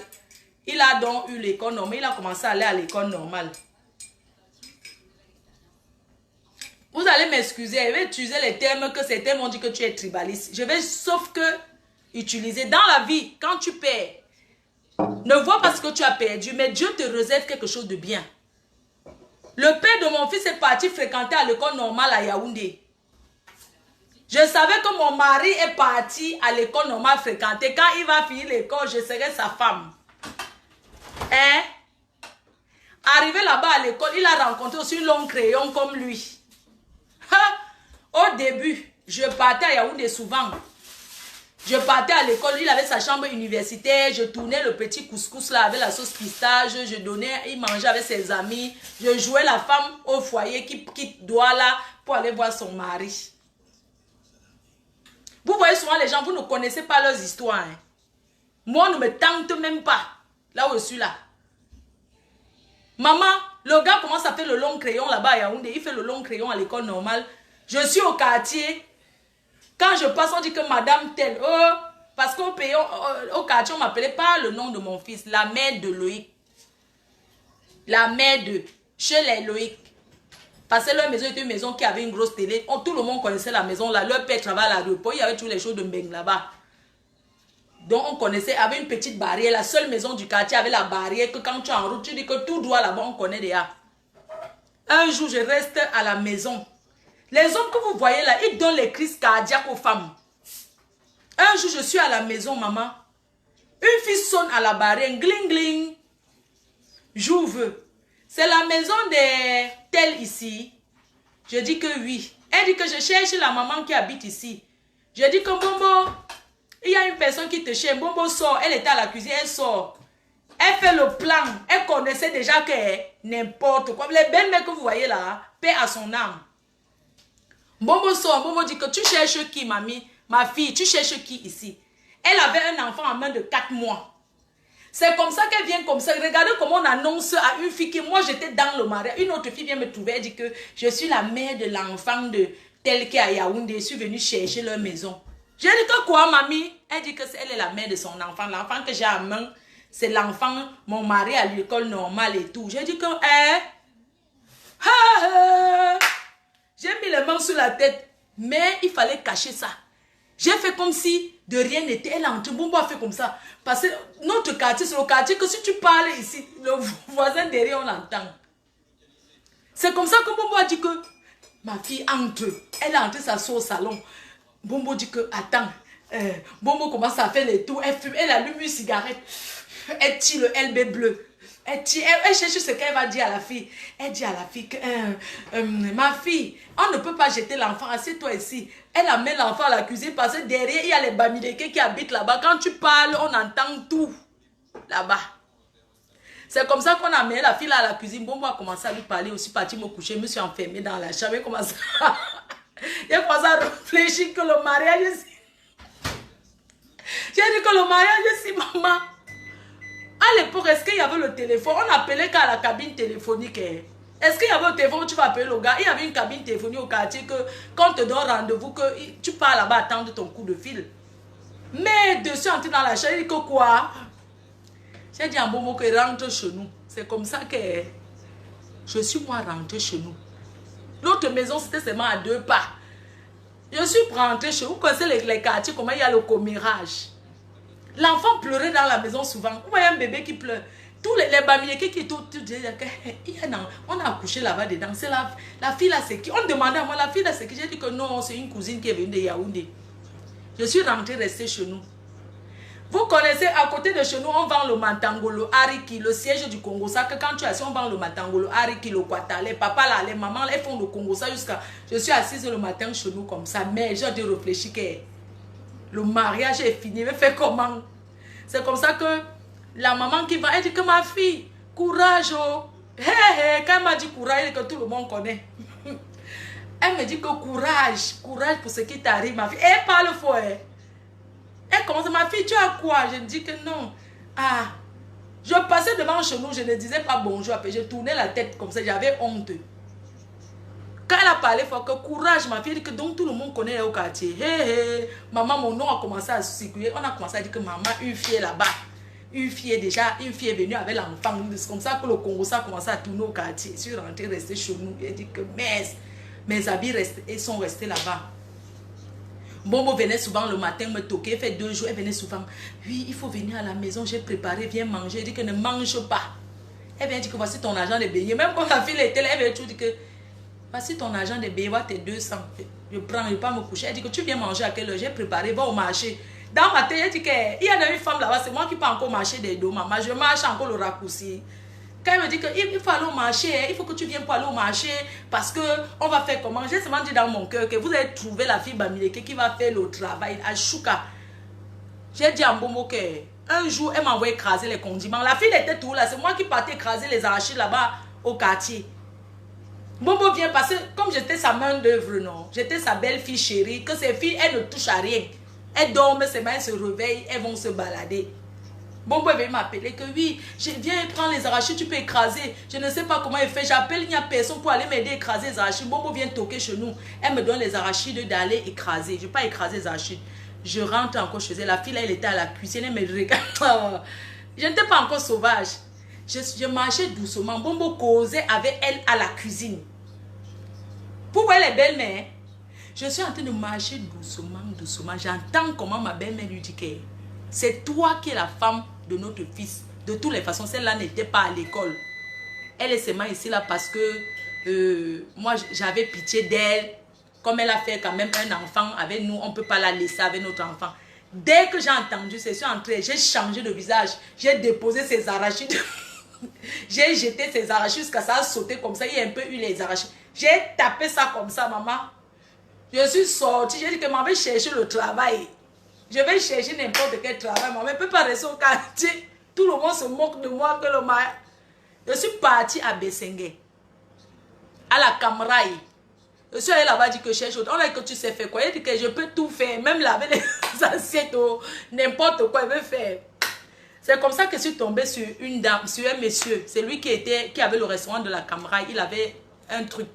Il a donc eu l'école normale. Il a commencé à aller à l'école normale. Vous allez m'excuser, je vais utiliser les termes que certains m'ont dit que tu es tribaliste. Je vais sauf que utiliser dans la vie, quand tu perds, ne vois pas ce que tu as perdu, mais Dieu te réserve quelque chose de bien. Le père de mon fils est parti fréquenter à l'école normale à Yaoundé. Je savais que mon mari est parti à l'école normale fréquentée. Quand il va finir l'école, je serai sa femme. Hein? Arrivé là-bas à l'école, il a rencontré aussi un long crayon comme lui. Au début, je partais à Yaoundé souvent. Je partais à l'école, il avait sa chambre universitaire, je tournais le petit couscous là avec la sauce pistache, je donnais, il mangeait avec ses amis, je jouais la femme au foyer qui doit là pour aller voir son mari. Vous voyez souvent les gens, vous ne connaissez pas leurs histoires. Hein. Moi, on ne me tente même pas, là où je suis là. Maman, le gars commence à faire le long crayon là-bas à Yaoundé, il fait le long crayon à l'école normale. Je suis au quartier. Quand je passe, on dit que madame telle. Oh, parce qu'au pays, au quartier, on m'appelait pas le nom de mon fils. La mère de Loïc. La mère de chez les Loïc. Parce que leur maison était une maison qui avait une grosse télé. Tout le monde connaissait la maison là. Leur père travaillait à l'aéroport. Il y avait toutes les choses de Mbeng là-bas. Donc on connaissait, avec une petite barrière. La seule maison du quartier avait la barrière que quand tu es en route, tu dis que tout droit là-bas, on connaît déjà. Un jour, je reste à la maison. Les hommes que vous voyez là, ils donnent les crises cardiaques aux femmes. Un jour, je suis à la maison, maman. Une fille sonne à la barrière, gling gling. J'ouvre. C'est la maison de telle ici. Je dis que oui. Elle dit que je cherche la maman qui habite ici. Je dis que Bombo, il y a une personne qui te cherche. Bombo sort. Elle était à la cuisine, elle sort. Elle fait le plan. Elle connaissait déjà que n'importe quoi. Les belles-mères que vous voyez là, paix à son âme. Bombo sort, Bombo dit que tu cherches qui, mamie? Ma fille, tu cherches qui ici? Elle avait un enfant en main de 4 mois. C'est comme ça qu'elle vient comme ça. Regardez comment on annonce à une fille que moi j'étais dans le mariage. Une autre fille vient me trouver, elle dit que je suis la mère de l'enfant de tel qui est à Yaoundé. Je suis venue chercher leur maison. J'ai dit que quoi, mamie? Elle dit que elle est la mère de son enfant. L'enfant que j'ai en main, c'est l'enfant, mon mari à l'école normale et tout. J'ai dit que, j'ai mis les mains sur la tête, mais il fallait cacher ça. J'ai fait comme si de rien n'était. Elle a entré, Bombo a fait comme ça. Parce que notre quartier, c'est le quartier que si tu parles ici, le voisin derrière, on l'entend. C'est comme ça que Bombo a dit que ma fille entre. Elle a entré s'asseoir au salon. Bombo dit que, attends, Bombo commence à faire les tours. Elle fume, elle allume une cigarette. Elle tire le LB bleu. Elle cherche ce qu'elle va dire à la fille. Elle dit à la fille que, ma fille, on ne peut pas jeter l'enfant, assieds-toi ici. Elle amène l'enfant à la cuisine parce que derrière, il y a les Bamileke qui habitent là-bas. Quand tu parles, on entend tout là-bas. C'est comme ça qu'on a amené la fille là à la cuisine. Bon, moi, a commencé à lui parler aussi, parti me coucher. Je me suis enfermée dans la chambre. J'ai commencé à réfléchir que le mariage, j'ai dit que le mariage, si maman. À l'époque, est-ce qu'il y avait le téléphone? On appelait qu'à la cabine téléphonique. Est-ce qu'il y avait le téléphone où tu vas appeler le gars? Il y avait une cabine téléphonique au quartier que quand on te donne rendez-vous, que tu pars là-bas attendre ton coup de fil. Mais dessus, entrer dans la chambre, il dit que quoi? J'ai dit à Momo que rentre chez nous. C'est comme ça que je suis moi rentrée chez nous. L'autre maison, c'était seulement à 2 pas. Je suis rentrée chez vous. Vous connaissez les quartiers, comment il y a le commérage. L'enfant pleurait dans la maison souvent. Vous voyez un bébé qui pleure. Tous les Bamileke qui tout on a accouché là-bas dedans. C'est la fille là, c'est qui? On demandait à moi, la fille là, c'est qui? J'ai dit que non, c'est une cousine qui est venue de Yaoundé. Je suis rentrée, restée chez nous. Vous connaissez, à côté de chez nous, on vend le matangolo, hariki, le siège du Congo. Ça, que quand tu es assis, on vend le matangolo, hariki, le kwata. Les papas là, les mamans, elles font le Congo. Ça jusqu'à. Je suis assise le matin chez nous comme ça. Mais j'ai dû réfléchir que le mariage est fini. Mais fait comment? C'est comme ça que la maman qui va, elle dit que ma fille, courage, oh. Quand elle m'a dit courage, que tout le monde connaît. Elle me dit que courage, courage pour ce qui t'arrive, ma fille. Elle parle fort. Elle commence, ma fille, tu as quoi? Je dis que non. Ah, je passais devant chez nous, je ne disais pas bonjour. Je tournais la tête comme ça, j'avais honte. Quand elle a parlé fort, que courage, ma fille, elle dit que donc tout le monde connaît au quartier. Maman, mon nom a commencé à circuler. On a commencé à dire que maman, une fille est là-bas. Une fille est déjà, une fille est venue avec l'enfant. C'est comme ça que le Congo ça a commencé à tourner au quartier. Je suis rentrée, restée chez nous. Elle dit que mes habits sont restés là-bas. Bombo venait souvent le matin me toquer, elle fait 2 jours, elle venait souvent. Oui, il faut venir à la maison, j'ai préparé, viens manger. Elle dit que ne mange pas. Elle vient dire que voici ton argent de baigner. Même quand la fille était là, elle vient toujours dire que voici ton argent de bébé, tes 200. Je prends, je ne vais pas me coucher. Elle dit que tu viens manger à quelle heure? J'ai préparé, va au marché. Dans ma tête, elle dit qu'il y a une femme là-bas, c'est moi qui peux encore marcher des dos, maman. Je marche encore le raccourci. Quand elle me dit qu'il faut aller au marché, il faut que tu viennes pour aller au marché, parce qu'on va faire comment? J'ai seulement dit dans mon cœur que vous allez trouver la fille Bamileke qui va faire le travail à Chouka. J'ai dit en Bomo que un jour, elle m'a envoyé écraser les condiments. La fille était tout là, c'est moi qui partais écraser les arachides là-bas au quartier. Bobo vient parce que comme j'étais sa main d'œuvre, non, j'étais sa belle-fille chérie, que ces filles, elles ne touchent à rien. Elles dorment, ses mains se réveillent, elles vont se balader. Bobo veut m'appeler que oui, je viens prendre les arachides, tu peux écraser. Je ne sais pas comment il fait. J'appelle, il n'y a personne pour aller m'aider à écraser les arachides. Bobo vient toquer chez nous. Elle me donne les arachides d'aller écraser. Je n'ai pas écrasé les arachides. Je rentre encore chez elle. La fille là, elle était à la cuisine. Elle me regarde. Je n'étais pas encore sauvage. Je marchais doucement. Bobo causait avec elle à la cuisine. Pour voir les belles-mères, je suis en train de marcher doucement, doucement. J'entends comment ma belle-mère lui dit que c'est toi qui es la femme de notre fils. De toutes les façons, celle-là n'était pas à l'école. Elle est seulement ici là parce que moi j'avais pitié d'elle. Comme elle a fait quand même un enfant avec nous, on ne peut pas la laisser avec notre enfant. Dès que j'ai entendu, je suis entrée, j'ai changé de visage. J'ai déposé ses arachides. J'ai jeté ses arachides jusqu'à ça a sauté comme ça. Il y a un peu eu les arachides. J'ai tapé ça comme ça, maman. Je suis sortie. J'ai dit que maman va chercher le travail. Je vais chercher n'importe quel travail. Maman ne peut pas rester au quartier. Tout le monde se moque de moi que le mari. Je suis partie à Bessengue. À la Camraï. Je suis allée là-bas, dit que je cherche. On a dit que tu sais faire quoi. Il dit que je peux tout faire. Même laver les assiettes, n'importe quoi, il veut faire. C'est comme ça que je suis tombée sur une dame, sur un monsieur. C'est lui qui avait le restaurant de la Camraï. Il avait un truc.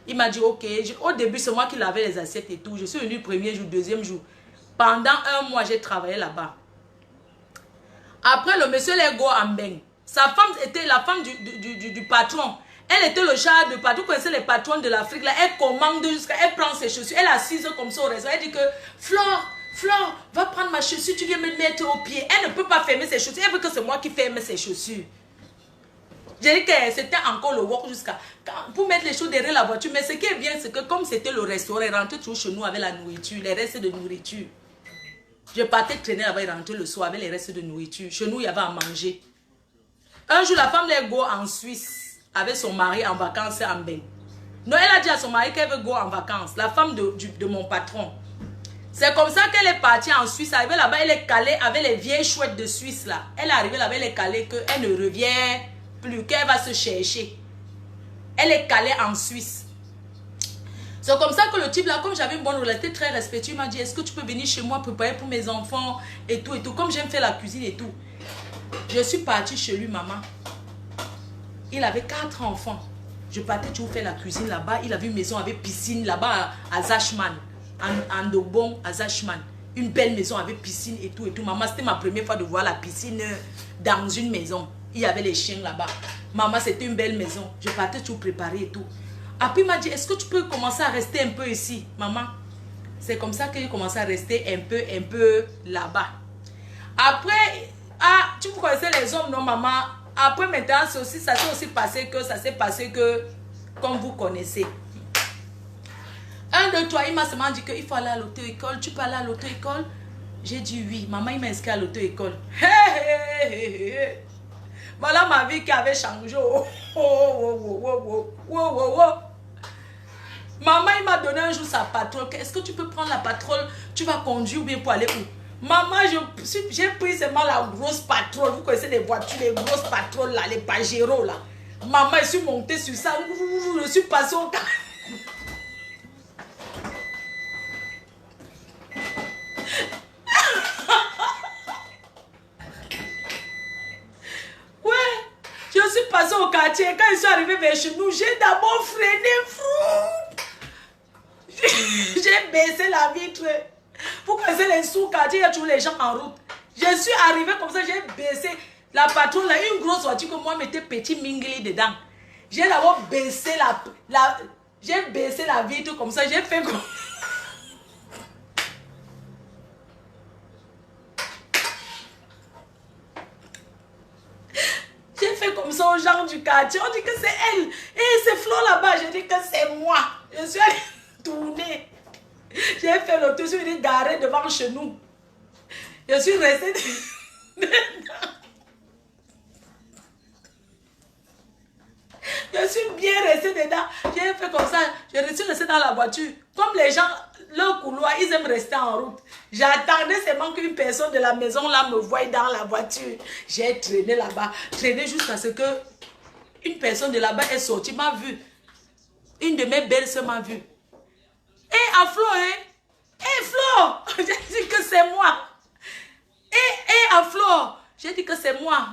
Il m'a dit, ok. Au début, c'est moi qui lavais les assiettes et tout. Je suis venue le premier jour, deuxième jour. Pendant un mois, j'ai travaillé là-bas. Après, le monsieur Lego Ambeng, sa femme était la femme du patron. Elle était le chat de patron. Vous connaissez les patrons de l'Afrique là. Elle commande jusqu'à. Elle prend ses chaussures. Elle est assise comme ça au restaurant. Elle dit que Flore, va prendre ma chaussure. Tu viens me mettre au pied. Elle ne peut pas fermer ses chaussures. Elle veut que c'est moi qui ferme ses chaussures. J'ai dit que c'était encore le work jusqu'à. Pour mettre les choses derrière la voiture. Mais ce qui est bien, c'est que comme c'était le restaurant, elle rentrait toujours chez nous avec la nourriture, les restes de nourriture. Je partais traîner là-bas et rentrer le soir avec les restes de nourriture. Chez nous, il y avait à manger. Un jour, la femme les go en Suisse avec son mari en vacances en Bain. Non, elle a dit à son mari qu'elle veut go en vacances. La femme de mon patron. C'est comme ça qu'elle est partie en Suisse. Arrivée là-bas, elle est calée avec les vieilles chouettes de Suisse là. Elle est arrivée là-bas, elle est calée qu'elle ne revient plus, qu'elle va se chercher. Elle est calée en Suisse. C'est comme ça que le type là, comme j'avais une bonne relation, très respectueux, il m'a dit, est-ce que tu peux venir chez moi préparer pour mes enfants et tout et tout. Comme j'aime faire la cuisine et tout. Je suis partie chez lui, maman. Il avait 4 enfants. Je partais toujours faire la cuisine là-bas. Il avait une maison avec piscine là-bas à Zachman. En Dobon, à Zachman. Une belle maison avec piscine et tout et tout. Maman, c'était ma première fois de voir la piscine dans une maison. Il y avait les chiens là-bas. Maman, c'était une belle maison. Je partais toujours préparer et tout. Après, il m'a dit, est-ce que tu peux commencer à rester un peu ici, maman? C'est comme ça que j'ai commencé à rester un peu là-bas. Après, tu vous connaissez les hommes, non, maman? Après, maintenant, ça s'est aussi passé que, comme vous connaissez. 1, 2, 3, il m'a seulement dit qu'il faut aller à l'auto-école. Tu peux aller à l'auto-école? J'ai dit oui. Maman, il m'a inscrit à l'auto-école. Voilà ma vie qui avait changé. Maman, il m'a donné un jour sa patrouille. Est-ce que tu peux prendre la patrouille? Tu vas conduire ou bien pour aller où? Maman, j'ai pris seulement la grosse patrouille. Vous connaissez les voitures, les grosses patrouilles là, les Pajero là. Maman, je suis montée sur ça. Je suis passée au cas. Ouais, je suis passée au quartier. Quand je suis arrivée vers chez nous, j'ai d'abord freiné. J'ai baissé la vitre. Vous connaissez les sous-quartiers, il y a toujours les gens en route. Je suis arrivée comme ça, j'ai baissé la patrouille, là, une grosse voiture que moi mettais petit mingli dedans. J'ai d'abord baissé j'ai baissé la vitre comme ça, j'ai fait comme... J'ai fait comme comme ça aux gens du quartier. On dit que c'est elle. Et c'est Flo là-bas. Je dis que c'est moi. Je suis allée tourner. J'ai fait le tour. Je suis venue garer devant chez nous. Je suis restée dedans. Je suis bien restée dedans. J'ai fait comme ça. Je suis restée dans la voiture. Comme les gens, leur couloir, ils aiment rester en route. J'attendais seulement qu'une personne de la maison là me voie dans la voiture. J'ai traîné là-bas. Traîné jusqu'à ce que une personne de là-bas est sortie, m'a vu. Une de mes belles-sœurs m'a vu. À Flo, hein? Flo! J'ai dit que c'est moi. À Flo, j'ai dit que c'est moi.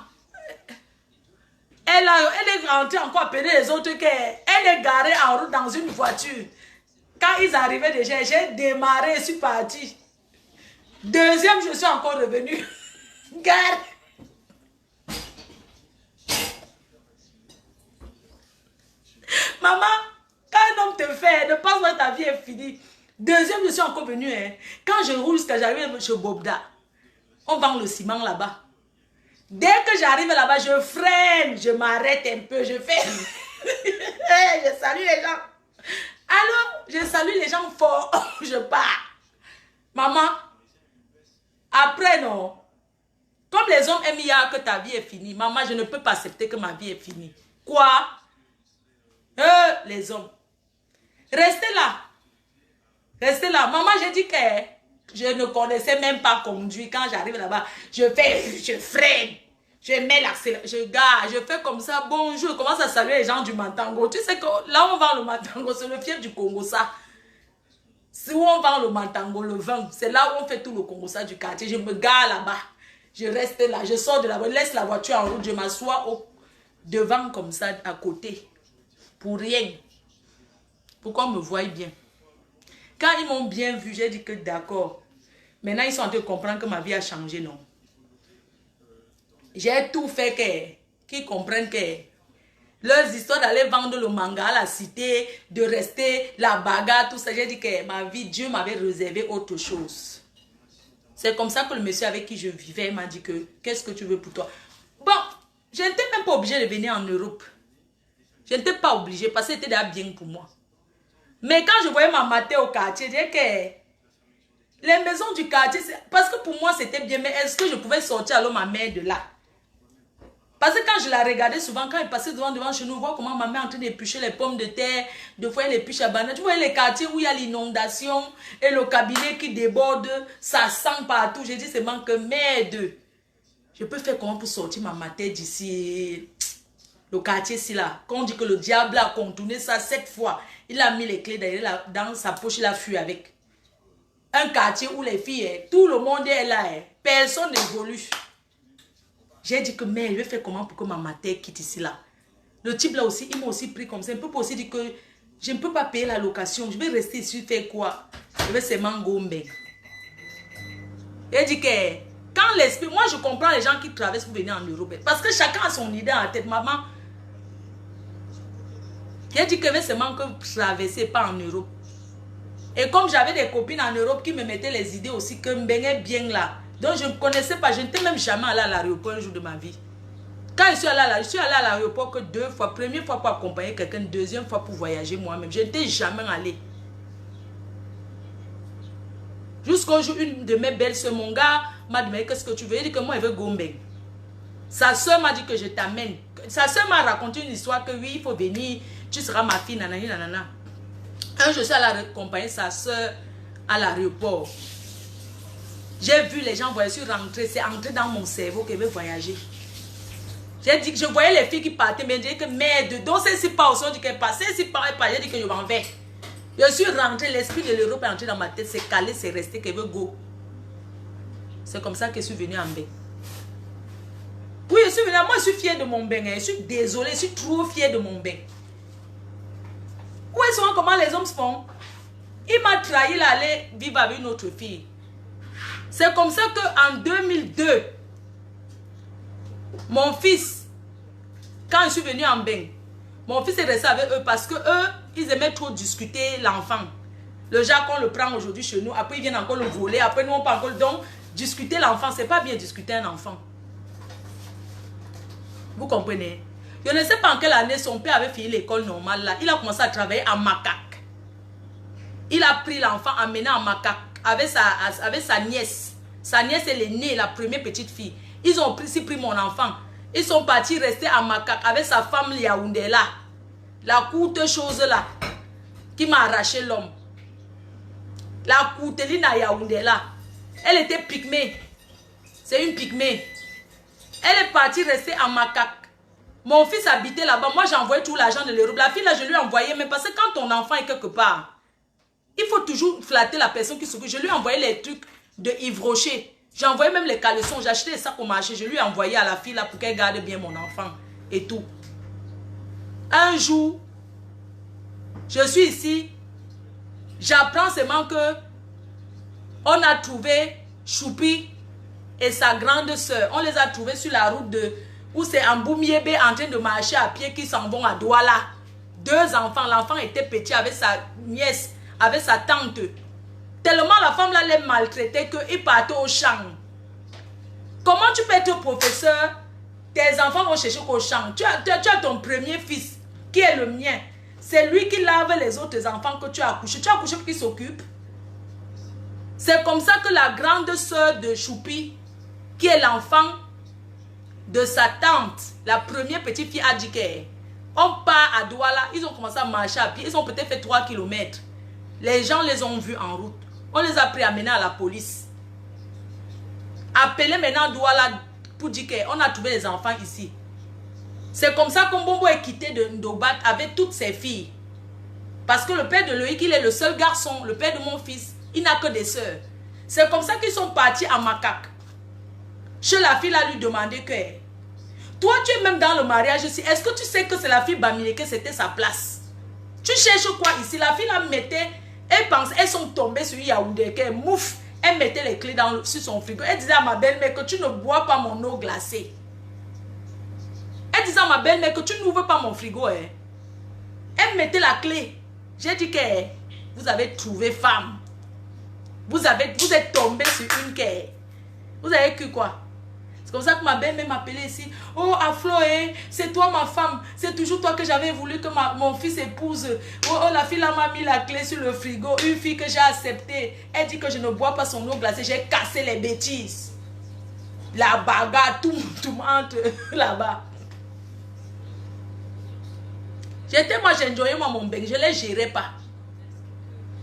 Elle est rentrée encore appeler les autres qu'elle est garée en route dans une voiture. Quand ils arrivaient déjà, j'ai démarré et suis parti. Deuxième, je suis encore revenue. Gare. Maman, quand un homme te fait, ne pense pas que ta vie est finie. Deuxième, je suis encore venue. Quand je roule jusqu'à j'arrive chez Bobda, on vend le ciment là-bas. Dès que j'arrive là-bas, je freine, je m'arrête un peu, je fais... je salue les gens. Alors, je salue les gens fort, je pars. Maman, après non, comme les hommes aiment hier que ta vie est finie, maman, je ne peux pas accepter que ma vie est finie. Quoi? Les hommes. Restez là. Restez là. Maman, j'ai dit que je ne connaissais même pas conduire. Quand j'arrive là-bas, je freine. Je mets l'accélérateur, je gare, je fais comme ça, bonjour, je commence à saluer les gens du Mantango. Tu sais que là où on vend le Mantango, c'est le fief du Congo, ça. C'est où on vend le Mantango, le vin. C'est là où on fait tout le Congo, ça du quartier. Je me gare là-bas. Je reste là, je sors de la voiture, laisse la voiture en route, je m'assois devant comme ça, à côté. Pour rien. Pourquoi on me voit bien? Quand ils m'ont bien vu, j'ai dit que d'accord. Maintenant, ils sont en train de comprendre que ma vie a changé, non? J'ai tout fait qu'ils comprennent que leurs histoires d'aller vendre le manga à la cité, de rester la bagarre, tout ça. J'ai dit que ma vie, Dieu m'avait réservé autre chose. C'est comme ça que le monsieur avec qui je vivais m'a dit que qu'est-ce que tu veux pour toi? Bon, je n'étais même pas obligée de venir en Europe. Je n'étais pas obligée parce que c'était déjà bien pour moi. Mais quand je voyais ma mater au quartier, j'ai dit que les maisons du quartier, parce que pour moi c'était bien, mais est-ce que je pouvais sortir alors ma mère de là? Parce que quand je la regardais souvent, quand elle passait devant chez nous, voir comment ma mère est en train d'éplucher les pommes de terre, de fois elle épluche la banane. Tu vois les quartiers où il y a l'inondation et le cabinet qui déborde, ça sent partout. J'ai dit seulement que merde, je peux faire comment pour sortir ma mater d'ici, le quartier ici là. Quand on dit que le diable a contourné ça 7 fois, il a mis les clés dans sa poche, il a fui avec. Un quartier où les filles, tout le monde est là, personne n'évolue. J'ai dit que, mais je vais faire comment pour que ma mater quitte ici là. Le type là aussi, il m'a aussi pris comme ça. Il peut pas aussi dire que je ne peux pas payer la location. Je vais rester ici, faire quoi? Je vais seulement gomber. Il dit que, quand l'esprit, moi je comprends les gens qui traversent pour venir en Europe. Parce que chacun a son idée en tête. Maman, il dit que je vais seulement traverser, pas en Europe. Et comme j'avais des copines en Europe qui me mettaient les idées aussi, que je me bien là. Donc je ne connaissais pas, je n'étais même jamais allée à l'aéroport un jour de ma vie. Quand je suis allée à l'aéroport que 2 fois. Première fois pour accompagner quelqu'un, deuxième fois pour voyager moi-même. Je n'étais jamais allée. Jusqu'au jour, une de mes belles-sœurs, mon gars, m'a dit, mais qu'est-ce que tu veux? Il dit que moi, il veut Gombe. Sa soeur m'a dit que je t'amène. Sa soeur m'a raconté une histoire que oui, il faut venir, tu seras ma fille, nanani, nanana. Un jour, je suis allée accompagner sa soeur à l'aéroport. J'ai vu les gens voyager, rentrer, c'est entré dans mon cerveau qu'elle veut voyager. J'ai dit que je voyais les filles qui partaient, mais je dis que merde, donc c'est si pas au son, dit qu'elle passait, si pas, j'ai dit que je m'en vais. Je suis rentré, l'esprit de l'Europe est entré dans ma tête, c'est calé, c'est resté, qu'elle veut go. C'est comme ça que je suis venue en bain. Oui, je suis venue, moi je suis fière de mon bain, je suis désolée, je suis trop fière de mon bain. Où est-ce que comment les hommes se font? Il m'a trahi, il allait vivre avec une autre fille. C'est comme ça qu'en 2002, mon fils, quand je suis venue en bain, mon fils est resté avec eux parce que eux, ils aimaient trop discuter l'enfant. Le genre qu'on le prend aujourd'hui chez nous, après ils viennent encore le voler, après nous on peut encore... Donc, discuter l'enfant, c'est pas bien discuter un enfant. Vous comprenez? Je ne sais pas en quelle année son père avait fini l'école normale là. Il a commencé à travailler en macaque. Il a pris l'enfant, amené en macaque avec sa nièce. Sa nièce, elle est née, la première petite fille. Ils ont pris mon enfant. Ils sont partis rester en macaque avec sa femme Yaoundé là. La courte chose là qui m'a arraché l'homme. La courteline à Yaoundé là. Elle était pygmée. C'est une pygmée. Elle est partie rester en macaque. Mon fils habitait là-bas. Moi, j'ai envoyé tout l'argent de l'Europe. La fille, là, je lui ai envoyé. Mais parce que quand ton enfant est quelque part, il faut toujours flatter la personne qui s'occupe. Je lui ai envoyé les trucs de Yves Rocher. J'ai envoyé même les caleçons. J'ai acheté ça au marché. Je lui ai envoyé à la fille là pour qu'elle garde bien mon enfant. Et tout. Un jour, je suis ici. J'apprends seulement que on a trouvé Choupi et sa grande soeur. On les a trouvés sur la route de... Où c'est Mboumiébé en train de marcher à pied qui s'en vont à Douala. 2 enfants. L'enfant était petit avec sa nièce, avec sa tante. Tellement la femme là les maltraitait qu'il partait au champ. Comment tu peux être professeur? Tes enfants vont chercher au champ. Tu as ton premier fils qui est le mien. C'est lui qui lave les autres enfants que tu as accouchés. Tu as accouché pour qu'il s'occupe. C'est comme ça que la grande soeur de Choupi, qui est l'enfant de sa tante, la première petite fille, a dit qu'on part à Douala. Ils ont commencé à marcher à pied. Ils ont peut-être fait 3 kilomètres. Les gens les ont vus en route. On les a pris à mener à la police. Appelez maintenant Douala pour dire qu'on a trouvé les enfants ici. C'est comme ça que Mbombo est quitté de Ndobat avec toutes ses filles. Parce que le père de Loïc, il est le seul garçon. Le père de mon fils, il n'a que des sœurs. C'est comme ça qu'ils sont partis à Macaque. Chez la fille, a lui demandé que... Toi, tu es même dans le mariage ici. Est-ce que tu sais que c'est la fille Bamile que c'était sa place? Tu cherches quoi ici? La fille la mettait... Elle pense, elles sont tombées sur Yaoundé. Qu'elle mouffe. Elle mettait les clés sur son frigo. Elle disait à ma belle-mère que tu ne bois pas mon eau glacée. Elle disait à ma belle-mère que tu n'ouvres pas mon frigo. Hein. Elle mettait la clé. J'ai dit que vous avez trouvé femme. Vous êtes tombé sur une quai. Vous avez cru quoi? C'est comme ça que ma belle-mère m'appelait ici. Oh, Aflo, c'est toi ma femme. C'est toujours toi que j'avais voulu que mon fils épouse. Oh, la fille là m'a mis la clé sur le frigo. Une fille que j'ai acceptée. Elle dit que je ne bois pas son eau glacée. J'ai cassé les bêtises. La bagarre, tout entre là-bas. Moi, j'ai enjoyé mon bec. Je ne les gérais pas.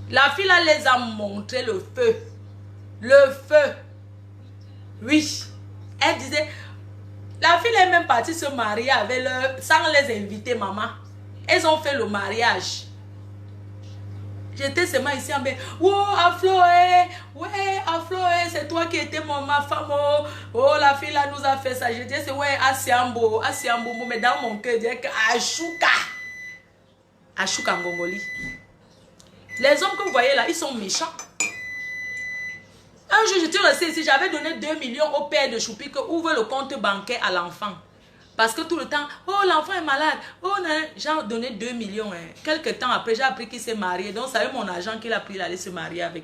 La fille là les a montré le feu. Le feu. Oui. Elle disait, la fille est même partie se marier avec sans les inviter, maman. Elles ont fait le mariage. J'étais seulement ici en bas. Oh, Aflo, ouais, Aflo, c'est toi qui étais ma femme. Oh, la fille là nous a fait ça. Je disais, ouais, Asiambo, mais dans mon cœur, je disais que Ashuka Ngongoli. Les hommes que vous voyez là, ils sont méchants. Un jour, j'étais resté ici, j'avais donné 2 millions au père de Choupi que ouvre le compte bancaire à l'enfant. Parce que tout le temps, oh l'enfant est malade, oh j'ai donné 2 millions. Hein. Quelques temps après, j'ai appris qu'il s'est marié. Donc, ça a eu mon agent qu'il a pris d'aller se marier avec.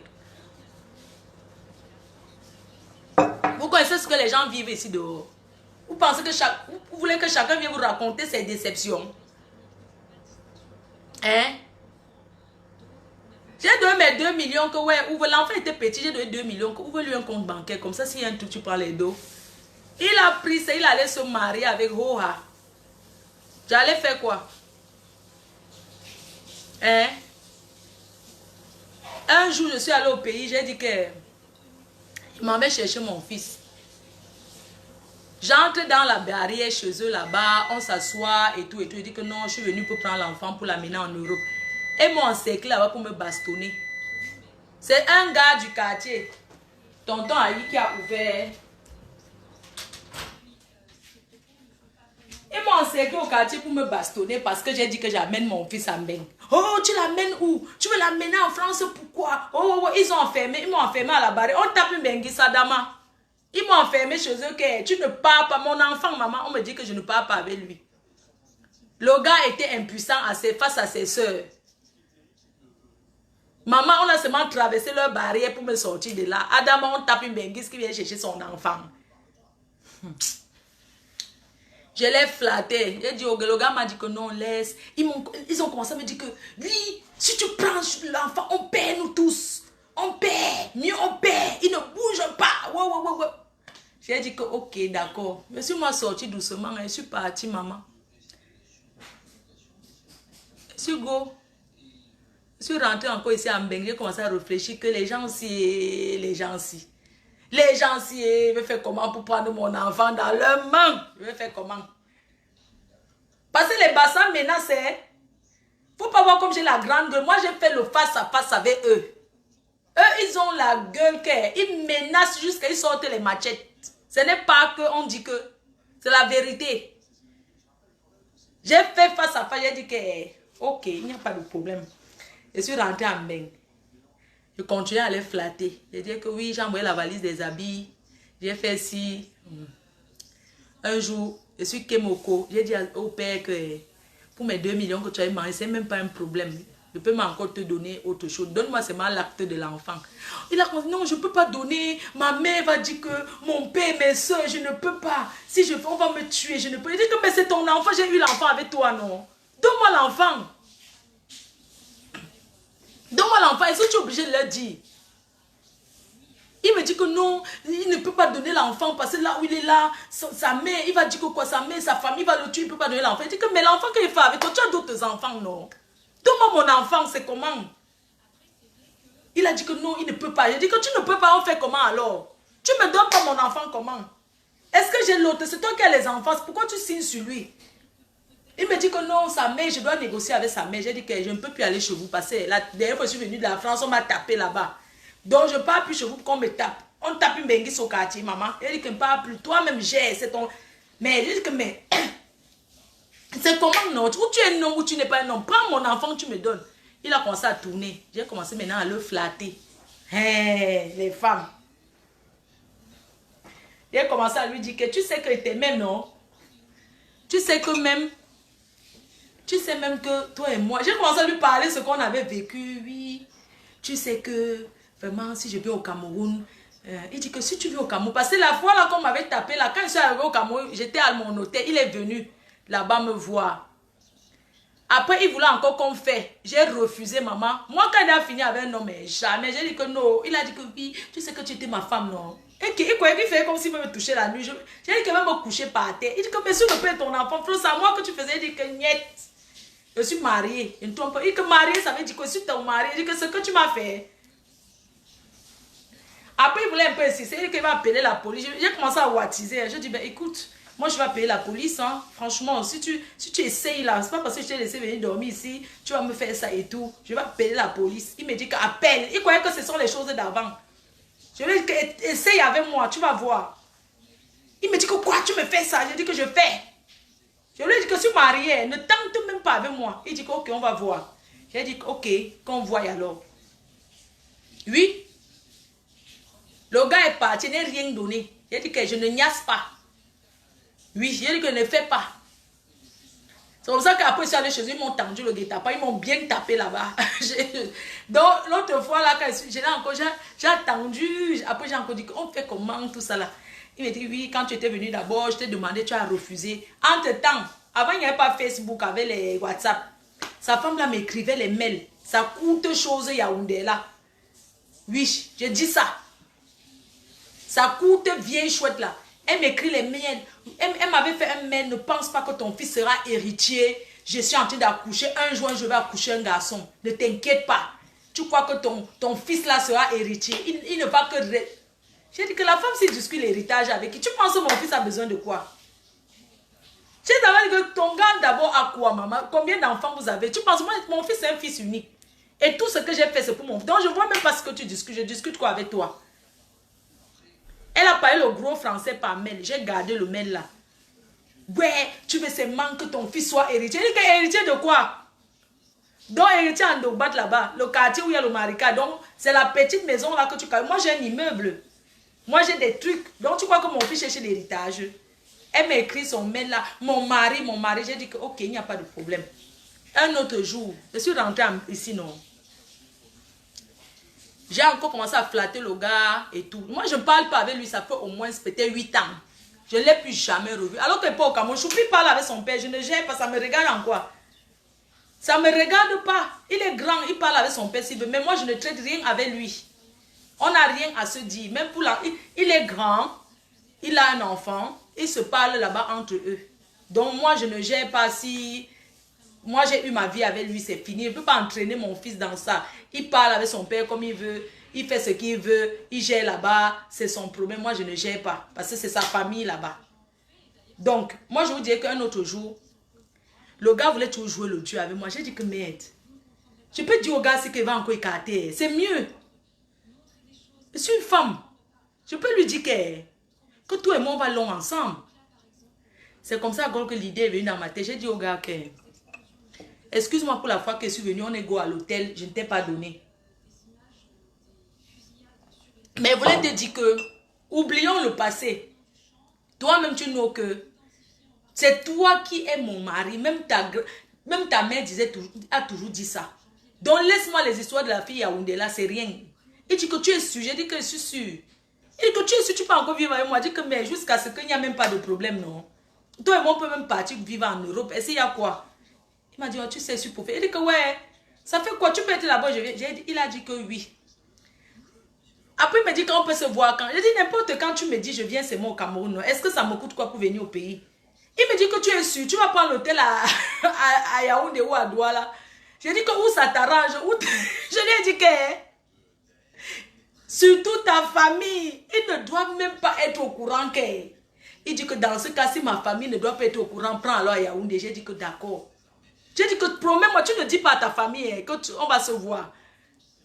Vous connaissez ce que les gens vivent ici dehors. Vous pensez que vous voulez que chacun vienne vous raconter ses déceptions. Hein? J'ai donné mes 2 millions que, ouais, ouvre, l'enfant était petit, j'ai donné 2 millions, que ouvre lui un compte bancaire, comme ça, s'il y a un truc, tu prends les dos. Il a pris ça, il allait se marier avec Roha. J'allais faire quoi? Hein? Un jour, je suis allée au pays, j'ai dit que il m'avait cherché mon fils. J'entre dans la barrière chez eux là-bas, on s'assoit et tout. Il dit que non, je suis venue pour prendre l'enfant pour l'amener en Europe. Et m'ont encerclé là-bas pour me bastonner. C'est un gars du quartier, tonton Aïe, qui a ouvert. Ils m'ont encerclé au quartier pour me bastonner parce que j'ai dit que j'amène mon fils à Mbeng. Oh, tu l'amènes où? Tu veux l'amener en France, pourquoi? Oh, ils m'ont enfermé à la barrière. On tape Mbengi Sadama. Ils m'ont enfermé chez eux que tu ne pars pas. Mon enfant, maman, on me dit que je ne pars pas avec lui. Le gars était impuissant face à ses soeurs. Maman, on a seulement traversé leur barrière pour me sortir de là. Adama, on tape une benguise qui vient chercher son enfant. Je l'ai flatté. J'ai dit, le gars m'a dit que non, laisse. Ils ont commencé à me dire que, oui, si tu prends l'enfant, on perd nous tous. On perd, mieux on perd. Il ne bouge pas. Ouais, ouais, ouais, ouais. J'ai dit que, ok, d'accord. Je suis moi sorti doucement et je suis partie, maman. Je suis go. Je suis rentrée encore ici à Mbengue. J'ai commencé à réfléchir que les gens aussi, les gens aussi. Les gens si je vais faire comment pour prendre mon enfant dans leurs mains? Je vais faire comment? Parce que les bassins maintenant c'est... Faut pas voir comme j'ai la grande gueule. Moi j'ai fait le face à face avec eux. Eux ils ont la gueule qu'ils menacent jusqu'à ils sortent les machettes. Ce n'est pas que on dit que c'est la vérité. J'ai fait face à face. J'ai dit que ok, il n'y a pas de problème. Je suis rentrée en bain. Je continuais à les flatter. J'ai dit que oui, j'ai envoyé la valise des habits. J'ai fait ci. Un jour, je suis Kemoko. J'ai dit au père que pour mes 2 millions que tu as demandé, ce n'est même pas un problème. Je peux encore te donner autre chose. Donne-moi seulement l'acte de l'enfant. Il a dit non, je ne peux pas donner. Ma mère va dire que mon père, mes soeurs, je ne peux pas. Si je fais, on va me tuer. Je ne peux. Il dit que mais c'est ton enfant, j'ai eu l'enfant avec toi, non? Donne-moi l'enfant. Donne-moi l'enfant, est-ce que tu es obligé de leur dire? Il me dit que non, il ne peut pas donner l'enfant parce que là où il est là, sa mère, il va dire que quoi, sa mère, sa famille va le tuer, il ne peut pas donner l'enfant. Il dit que mais l'enfant qu'il fait avec toi, tu as d'autres enfants, non? Donne-moi mon enfant, c'est comment? Il a dit que non, il ne peut pas. J'ai dit que tu ne peux pas, on fait comment alors? Tu me donnes pas mon enfant comment? Est-ce que j'ai l'autre? C'est toi qui as les enfants, pourquoi tu signes sur lui? Il me dit que non, sa mère, je dois négocier avec sa mère. J'ai dit que je ne peux plus aller chez vous parce que la dernière fois que je suis venue de la France, on m'a tapé là-bas. Donc je ne pars plus chez vous pour qu'on me tape. On tape une benguisse au quartier, maman. Elle dit que je ne pars plus. Toi-même, c'est ton... Mais je dis que, mais... C'est comment non? Ou tu es un homme ou tu n'es pas un homme. Prends mon enfant, tu me donnes. Il a commencé à tourner. J'ai commencé maintenant à le flatter. Hey, les femmes. J'ai commencé à lui dire que tu sais que tu es même, non? Tu sais que même... Tu sais même que toi et moi, j'ai commencé à lui parler ce qu'on avait vécu, oui. Tu sais que, vraiment, si je vais au Cameroun, il dit que si tu viens au Cameroun, parce que la fois là qu'on m'avait tapé, là, quand je suis arrivé au Cameroun, j'étais à mon hôtel, il est venu là-bas me voir. Après, il voulait encore qu'on fait. J'ai refusé, maman. Moi, quand il a fini avec un homme, jamais. J'ai dit que non. Il a dit que oui, tu sais que tu étais ma femme, non? Et il croyait qu'il faisait comme s'il me toucher la nuit. J'ai dit qu'il va me coucher par terre. Il dit que, mais si le père ton enfant, c'est à moi que tu faisais. Il dit que niet. Je suis mariée. Il dit que mariée, ça veut dire que si tu es mariée, il dit que ce que tu m'as fait. Après, il voulait un peu insister. Il dit qu'il va appeler la police. J'ai commencé à wattiser. Je dis, ben écoute, moi je vais appeler la police. Hein. Franchement, si tu essayes là, c'est pas parce que je t'ai laissé venir dormir ici, tu vas me faire ça et tout. Je vais appeler la police. Il me dit qu'appelle. Il croyait que ce sont les choses d'avant. Je lui ai dit, essaye avec moi, tu vas voir. Il me dit que quoi, tu me fais ça? Je dis que je fais. Je lui ai dit que je suis mariée, ne tente même pas avec moi. Il dit que ok, on va voir. J'ai dit ok, qu'on voie alors. Oui. Le gars est parti, il n'a rien donné. J'ai dit que je ne niasse pas. Oui, j'ai dit que je ne fais pas. C'est pour ça qu'après, je suis allée chez eux, ils m'ont tendu le guet-apens, ils m'ont bien tapé là-bas. Donc, l'autre fois, là, quand j'ai attendu. Après, j'ai encore dit qu'on fait comment tout ça là. Il m'a dit, oui, quand tu étais venu d'abord, je t'ai demandé, tu as refusé. Entre-temps, avant, il n'y avait pas Facebook avec les WhatsApp. Sa femme là m'écrivait les mails. Ça coûte chose Yaoundé là. Oui, j'ai dit ça. Ça coûte vieille chouette là. Elle m'écrit les mails. Elle m'avait fait un mail. Ne pense pas que ton fils sera héritier. Je suis en train d'accoucher. Un jour, je vais accoucher un garçon. Ne t'inquiète pas. Tu crois que ton fils là sera héritier. Il ne va que... J'ai dit que la femme, s'il discute l'héritage avec qui, tu penses que mon fils a besoin de quoi? Tu sais d'abord que ton gars d'abord a quoi, maman? Combien d'enfants vous avez? Tu penses, moi, mon fils est un fils unique. Et tout ce que j'ai fait, c'est pour mon fils. Donc, je ne vois même pas ce que tu discutes. Je discute quoi avec toi? Elle a parlé le gros français par mail. J'ai gardé le mail là. Ouais, tu veux seulement que ton fils soit héritier. Elle dit que héritier de quoi? Donc, héritier en Dogbat là-bas. Le quartier où il y a le Marika. Donc, c'est la petite maison là que tu... Moi, j'ai un immeuble. Moi, j'ai des trucs. Donc, tu crois que mon fils cherche l'héritage? Elle m'a écrit son mail là. Mon mari. J'ai dit que, ok, il n'y a pas de problème. Un autre jour, je suis rentrée ici, non. J'ai encore commencé à flatter le gars et tout. Moi, je ne parle pas avec lui, ça fait au moins peut-être 8 ans. Je ne l'ai plus jamais revu. Alors que pas au Cameroun, Choupi parle avec son père. Je ne gère pas, ça me regarde en quoi? Ça ne me regarde pas. Il est grand, il parle avec son père s'il veut. Mais moi, je ne traite rien avec lui. On n'a rien à se dire. Même pour la... Il est grand, il a un enfant, ils se parlent là-bas entre eux. Donc moi, je ne gère pas si... Moi, j'ai eu ma vie avec lui, c'est fini. Je ne peux pas entraîner mon fils dans ça. Il parle avec son père comme il veut. Il fait ce qu'il veut. Il gère là-bas. C'est son problème. Moi, je ne gère pas. Parce que c'est sa famille là-bas. Donc, moi, je vous dirais qu'un autre jour, le gars voulait toujours jouer le Dieu avec moi. J'ai dit que merde. Je peux dire au gars qu'il va encore écarter. C'est mieux. Je suis une femme. Je peux lui dire que toi et moi, on va long ensemble. C'est comme ça que l'idée est venue dans ma tête. J'ai dit au gars que... Excuse-moi pour la fois que je suis venue, on est go à l'hôtel, je ne t'ai pas donné. Mais je voulais te dire que, oublions le passé. Toi-même, tu sais que c'est toi qui es mon mari. Même ta mère a toujours dit ça. Donc, laisse-moi les histoires de la fille Yaoundé là, c'est rien. Il dit que tu es sûr, j'ai dit que je suis sûr. Il dit que tu es sûr, tu peux encore vivre avec moi. Je dis que mais jusqu'à ce qu'il n'y a même pas de problème, non. Toi et moi, on peut même partir vivre en Europe. Et s'il y a quoi? Il m'a dit, oh, tu sais, je pour faire. Il dit que ouais, ça fait quoi? Tu peux être là-bas, je viens. Il a dit que oui. Après, il me dit qu'on peut se voir quand. J'ai dit, n'importe quand tu me dis, je viens, c'est moi au Cameroun. Est-ce que ça me coûte quoi pour venir au pays? Il me dit que tu es sûr, tu vas prendre l'hôtel à Yaoundé ou à Douala. J'ai dit que où ça t'arrange. Je lui ai dit que surtout ta famille, ils ne doivent même pas être au courant que. Il dit que dans ce cas, si ma famille ne doit pas être au courant, prends alors à Yaoundé. J'ai dit que d'accord. J'ai dit que promets-moi, tu ne dis pas à ta famille qu'on va se voir.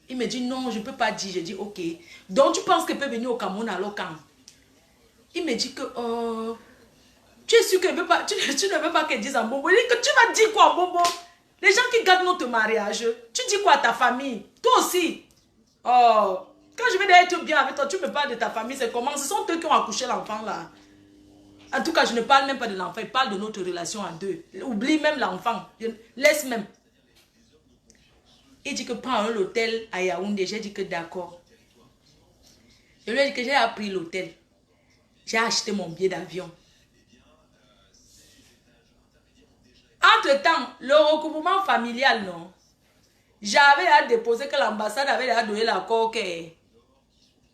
Il me dit non, je ne peux pas dire. J'ai dit ok. Donc tu penses qu'elle peut venir au Cameroun alors quand? Il me dit que tu es sûr qu'elle ne veut pas, tu ne veux pas qu'elle dise en bobo. Il dit que tu vas dire quoi en bobo? Les gens qui gardent notre mariage, tu dis quoi à ta famille? Toi aussi. Oh, quand je vais être bien avec toi, tu me parles de ta famille, c'est comment? Ce sont eux qui ont accouché l'enfant là. En tout cas, je ne parle même pas de l'enfant, je parle de notre relation à deux. Oublie même l'enfant, laisse même. Il dit que prends l'hôtel à Yaoundé. J'ai dit que d'accord. Je lui ai dit que j'ai appris l'hôtel. J'ai acheté mon billet d'avion. Entre-temps, le recouvrement familial, non. J'avais à déposer que l'ambassade avait à donner l'accord que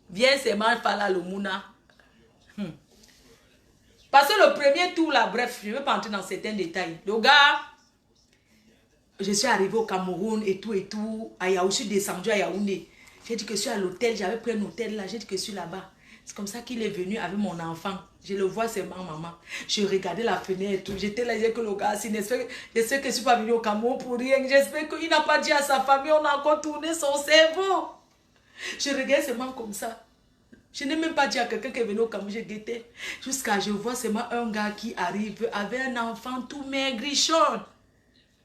viens seulement par la Lumuna. Parce que le premier tour là, bref, je ne vais pas entrer dans certains détails. Le gars, je suis arrivé au Cameroun et tout, à Yaoundé, je suis descendu à Yaoundé. J'ai dit que je suis à l'hôtel, j'avais pris un hôtel là, j'ai dit que je suis là-bas. C'est comme ça qu'il est venu avec mon enfant. Je le vois seulement, maman. Je regardais la fenêtre et tout. J'étais là, j'ai que le gars, j'espère que je ne suis pas venu au Cameroun pour rien. J'espère qu'il n'a pas dit à sa famille, on a encore tourné son cerveau. Je regardais seulement comme ça. Je n'ai même pas dit à quelqu'un qui est venu au Cameroun, j'ai guetté. Jusqu'à je vois seulement un gars qui arrive avec un enfant tout maigrichon.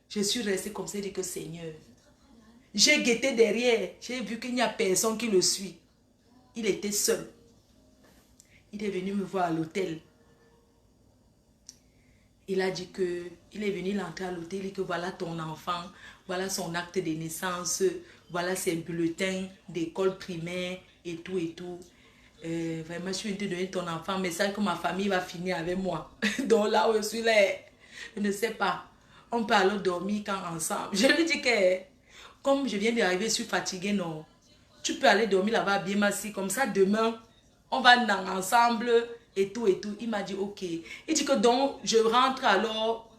Je suis restée comme ça et dit que Seigneur. J'ai guetté derrière. J'ai vu qu'il n'y a personne qui le suit. Il était seul. Il est venu me voir à l'hôtel. Il a dit que, il est venu l'entrer à l'hôtel, il dit que voilà ton enfant, voilà son acte de naissance, voilà ses bulletins d'école primaire et tout et tout. Vraiment, je suis venue te donner ton enfant, mais ça que ma famille va finir avec moi. Donc là où je suis là, je ne sais pas. On peut alors dormir quand ensemble. Je lui dis que, comme je viens d'arriver, je suis fatiguée, non. Tu peux aller dormir là-bas bien assis, comme ça demain, on va ensemble et tout et tout. Il m'a dit ok. Il dit que donc je rentre alors,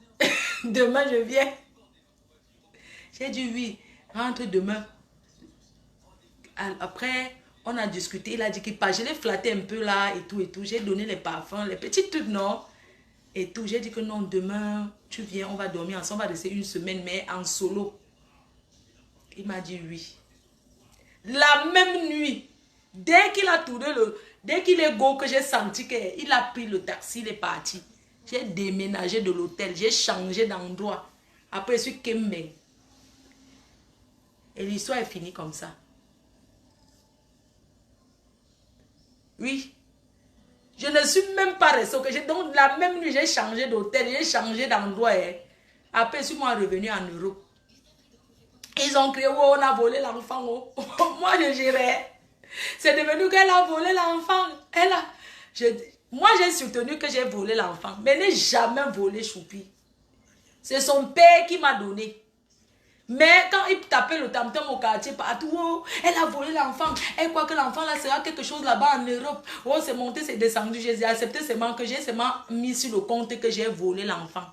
demain je viens. J'ai dit oui, rentre demain. Après, on a discuté, il a dit qu'il part. Je l'ai flatté un peu là et tout et tout. J'ai donné les parfums, les petits trucs, non? Et tout. J'ai dit que non, demain, tu viens, on va dormir ensemble, on va rester une semaine, mais en solo. Il m'a dit oui. La même nuit, dès qu'il a tourné dès qu'il est go, que j'ai senti qu'il a pris le taxi, il est parti. J'ai déménagé de l'hôtel, j'ai changé d'endroit. Après, je suis Kembe. Et l'histoire est finie comme ça. Oui. Je ne suis même pas restée. Donc, la même nuit, j'ai changé d'hôtel, j'ai changé d'endroit. Après, je suis moi revenu en Europe. Ils ont crié, oh, on a volé l'enfant. Oh. Moi, je gérais. C'est devenu qu'elle a volé l'enfant. Moi, j'ai soutenu que j'ai volé l'enfant. Mais n'ai jamais volé Choupi. C'est son père qui m'a donné. Mais quand il tapait le tam-tam au quartier partout, oh, elle a volé l'enfant. Elle croit que l'enfant là sera quelque chose là-bas en Europe. Oh, c'est monté, c'est descendu. J'ai accepté seulement que j'ai seulement mis sur le compte que j'ai volé l'enfant.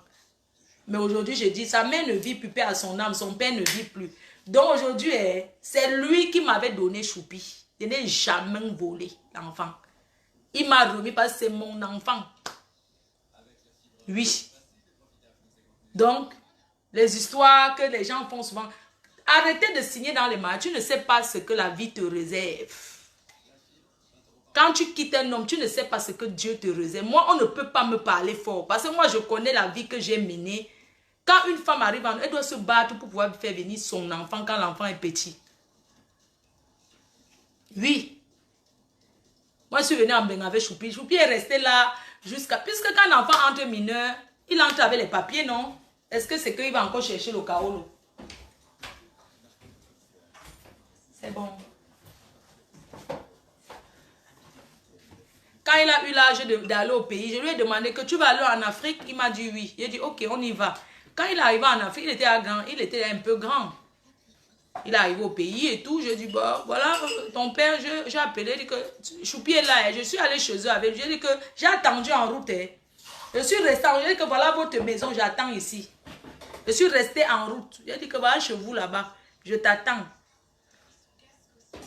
Mais aujourd'hui, je dis, sa mère ne vit plus, paix à son âme, son père ne vit plus. Donc aujourd'hui, c'est lui qui m'avait donné Choupi. Je n'ai jamais volé l'enfant. Il m'a remis parce que c'est mon enfant. Oui. Donc, les histoires que les gens font souvent. Arrêtez de signer dans les mariages. Tu ne sais pas ce que la vie te réserve. Quand tu quittes un homme, tu ne sais pas ce que Dieu te réserve. Moi, on ne peut pas me parler fort. Parce que moi, je connais la vie que j'ai menée. Quand une femme arrive, elle doit se battre pour pouvoir faire venir son enfant quand l'enfant est petit. Oui. Moi, je suis venue en Benga avec Choupi. Choupi est resté là jusqu'à... Puisque quand l'enfant entre mineur, il entre avec les papiers, non? Est-ce que c'est qu'il va encore chercher le Kaolo? C'est bon. Quand il a eu l'âge d'aller au pays, je lui ai demandé que tu vas aller en Afrique. Il m'a dit oui. Il a dit ok, on y va. Quand il est arrivé en Afrique, il était un peu grand. Il est arrivé au pays et tout. Je dis, bon, voilà, ton père, j'ai appelé, il dit que Choupi est là. Je suis allé chez eux avec lui. Je dis que j'ai attendu en route. Je suis resté en route. Je dis que voilà votre maison, j'attends ici. Je suis resté en route. J'ai dit que voilà chez vous là-bas, je t'attends.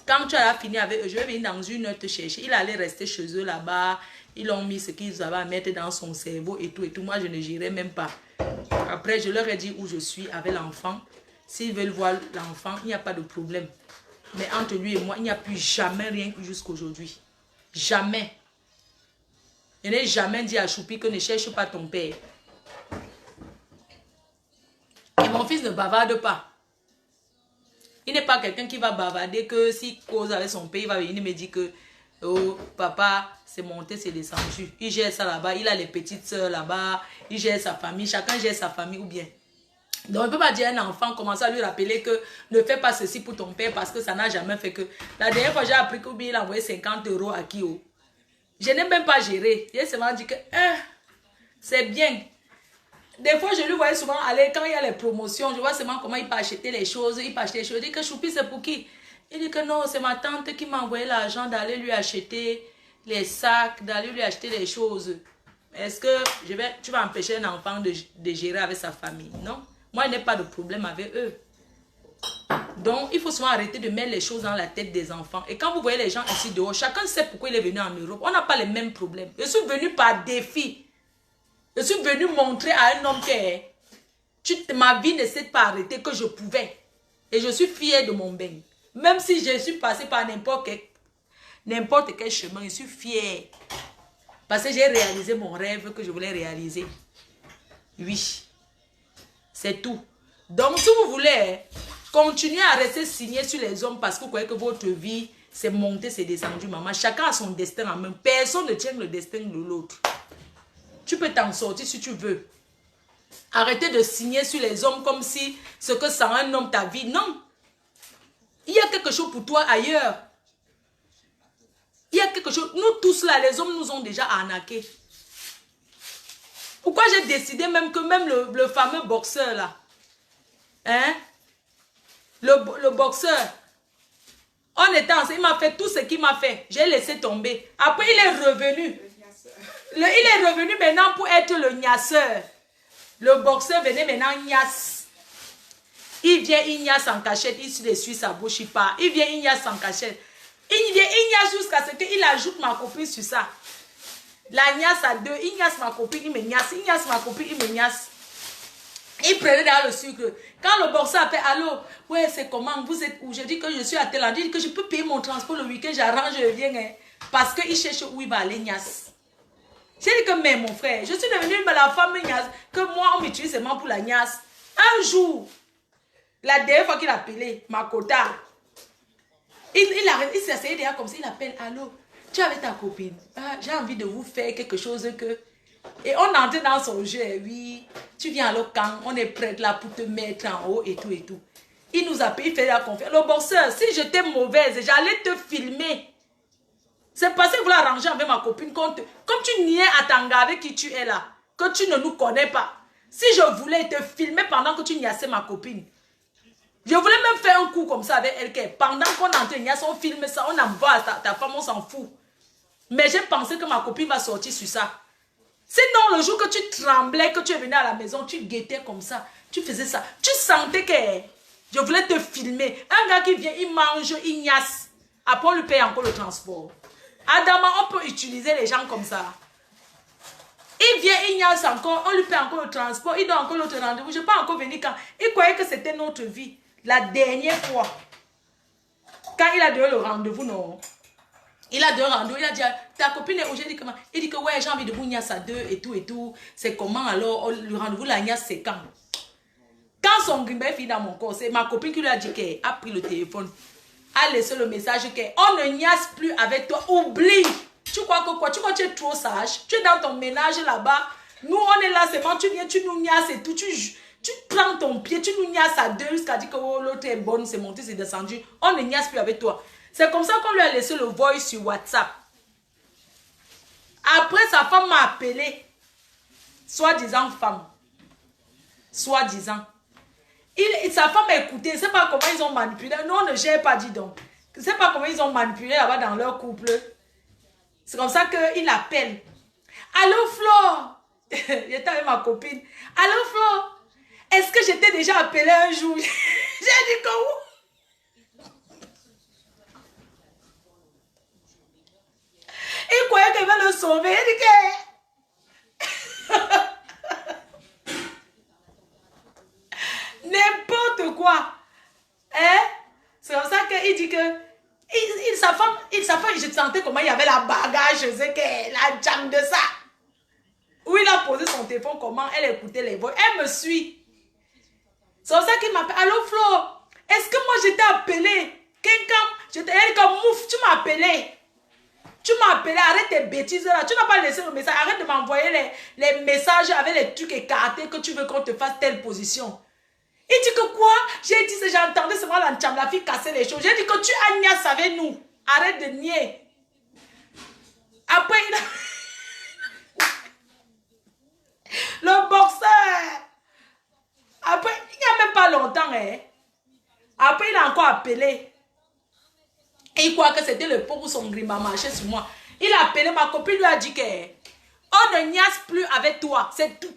Quand tu as fini avec eux, je vais venir dans une heure te chercher. Il allait rester chez eux là-bas. Ils ont mis ce qu'ils avaient à mettre dans son cerveau et tout et tout. Moi, je ne gérais même pas. Après, je leur ai dit où je suis avec l'enfant. S'ils veulent voir l'enfant, il n'y a pas de problème. Mais entre lui et moi, il n'y a plus jamais rien eu jusqu'à aujourd'hui. Jamais. Je n'ai jamais dit à Choupi que ne cherche pas ton père. Et mon fils ne bavarde pas. Il n'est pas quelqu'un qui va bavarder que s'il cause avec son père, il va venir me dire que oh, papa, c'est monté, c'est descendu. Il gère ça là-bas, il a les petites soeurs là-bas, il gère sa famille, chacun gère sa famille ou bien. Donc, on ne peut pas dire à un enfant, commencer à lui rappeler que ne fais pas ceci pour ton père parce que ça n'a jamais fait que... La dernière fois, j'ai appris qu'il a envoyé 50 € à Kyo. Je n'ai même pas géré. J'ai seulement dit que c'est bien. Des fois, je lui voyais souvent aller, quand il y a les promotions, je vois seulement comment il peut acheter les choses. Il peut acheter les choses. Je dis que Choupi, c'est pour qui? Il dit que non, c'est ma tante qui m'a envoyé l'argent d'aller lui acheter les sacs, d'aller lui acheter les choses. Est-ce que tu vas empêcher un enfant de gérer avec sa famille? Non. Moi, je n'ai pas de problème avec eux. Donc, il faut souvent arrêter de mettre les choses dans la tête des enfants. Et quand vous voyez les gens ici dehors, chacun sait pourquoi il est venu en Europe. On n'a pas les mêmes problèmes. Je suis venu par défi. Je suis venu montrer à un homme que ma vie ne s'est pas arrêtée, que je pouvais. Et je suis fière de mon bain. Même si je suis passée par n'importe quel chemin, je suis fière. Parce que j'ai réalisé mon rêve que je voulais réaliser. Oui. C'est tout. Donc, si vous voulez continuer à rester signé sur les hommes parce que vous croyez que votre vie, c'est monté, c'est descendu, maman. Chacun a son destin en main. Personne ne tient le destin de l'autre. Tu peux t'en sortir si tu veux. Arrêtez de signer sur les hommes comme si ce que ça un homme ta vie. Non. Il y a quelque chose pour toi ailleurs. Il y a quelque chose. Nous tous là, les hommes nous ont déjà arnaqués. Pourquoi j'ai décidé même que même le fameux boxeur là, hein, le boxeur, on était ensemble, il m'a fait tout ce qu'il m'a fait. J'ai laissé tomber. Après, il est revenu. Il est revenu maintenant pour être le gnasseur. Le boxeur venait maintenant gnasse. Il vient, il gnasse en cachette, il se suit sa bouche, il part. Il vient, il gnasse en cachette. Il vient, il gnasse jusqu'à ce qu'il ajoute ma copine sur ça. La gnasse à deux, il gnasse ma copine, il me gnasse. Il gnasse ma copine, il me gnasse. Il prenait dans le sucre. Quand le boxeur appelle, allô, ouais, c'est comment, vous êtes où? Je dis que je suis à tel endroit. Il dit que je peux payer mon transport le week-end, j'arrange, je viens. Hein, parce qu'il cherche où il va aller, gnasse. J'ai dit que, mais mon frère, je suis devenue la femme gnasse, que moi, on m'utilise seulement pour la gnasse. Un jour, la dernière fois qu'il a appelé, ma quota, il s'est essayé déjà comme ça, il appelle, allô, tu es avec ta copine, ah, j'ai envie de vous faire quelque chose que... Et on entre dans son jeu, oui, tu viens alors quand on est prête là pour te mettre en haut et tout et tout. Il nous appelle, il fait la confiance. Le boxeur, si j'étais mauvaise, j'allais te filmer. C'est parce que vous voulez arranger avec ma copine. Comme tu niais à Tanga avec qui tu es là, que tu ne nous connais pas. Si je voulais te filmer pendant que tu niassais ma copine, je voulais même faire un coup comme ça avec elle. Pendant qu'on entend niasse, on filme ça, on envoie à ta femme, on s'en fout. Mais j'ai pensé que ma copine va sortir sur ça. Sinon, le jour que tu tremblais, que tu es venu à la maison, tu guettais comme ça, tu faisais ça. Tu sentais que je voulais te filmer. Un gars qui vient, il mange, il niasse. Après, on lui paye encore le transport. Adama, on peut utiliser les gens comme ça. Il vient, il niasse encore, on lui paye encore le transport, il donne encore l'autre rendez-vous. Je ne peux pas encore venir quand. Il croyait que c'était notre vie. La dernière fois, quand il a donné le rendez-vous, non. Il a deux rendez-vous, il a dit, ta copine est aujourd'hui comment? Il dit que ouais, j'ai envie de vous niasse à deux et tout. C'est comment alors? Le rendez-vous, la niasse, c'est quand? Quand son grimbet finit dans mon corps, c'est ma copine qui lui a dit qu'elle a pris le téléphone, a laissé le message qu'on ne niasse plus avec toi, oublie. Tu crois que quoi? Tu crois que tu es trop sage? Tu es dans ton ménage là-bas. Nous, on est là, c'est bon, tu viens, tu nous niasses et tout. Tu prends ton pied, tu nous niasses à deux jusqu'à dire que oh, l'autre est bonne, c'est monté, c'est descendu. On ne niasse plus avec toi. C'est comme ça qu'on lui a laissé le voice sur WhatsApp. Après, sa femme m'a appelé. Soi-disant femme. Soi-disant. Sa femme a écouté. Je ne sais pas comment ils ont manipulé. Non, ne j'ai pas dit donc. Je ne sais pas comment ils ont manipulé là-bas dans leur couple. C'est comme ça qu'il appelle. Allô, Flo. J'étais avec ma copine. Allô, Flo. Est-ce que j'étais déjà appelé un jour? J'ai dit que oui. Il croyait qu'il va le sauver. Il dit que... N'importe quoi. Hein? C'est comme ça qu'il dit que... sa femme, je sentais comment il y avait la bagage, je sais que la jambe de ça. Où il a posé son téléphone, comment elle écoutait les voix. Elle me suit. C'est comme ça qu'il m'appelle. Allô, Flo, est-ce que moi j'étais appelé? Elle dit comme mouf, tu m'as appelé. Tu m'as appelé, arrête tes bêtises là. Tu n'as pas laissé le message. Arrête de m'envoyer les messages avec les trucs écartés que tu veux qu'on te fasse telle position. Il dit que quoi? J'ai dit que j'entendais seulement la fille casser les choses. J'ai dit que tu as niasse avec nous. Arrête de nier. Après, il a... le boxeur. Après, il n'y a même pas longtemps. Hein. Après, il a encore appelé. Et il croit que c'était le pot où son grim a marché sur moi. Il a appelé, ma copine lui a dit que on ne niasse plus avec toi. C'est tout.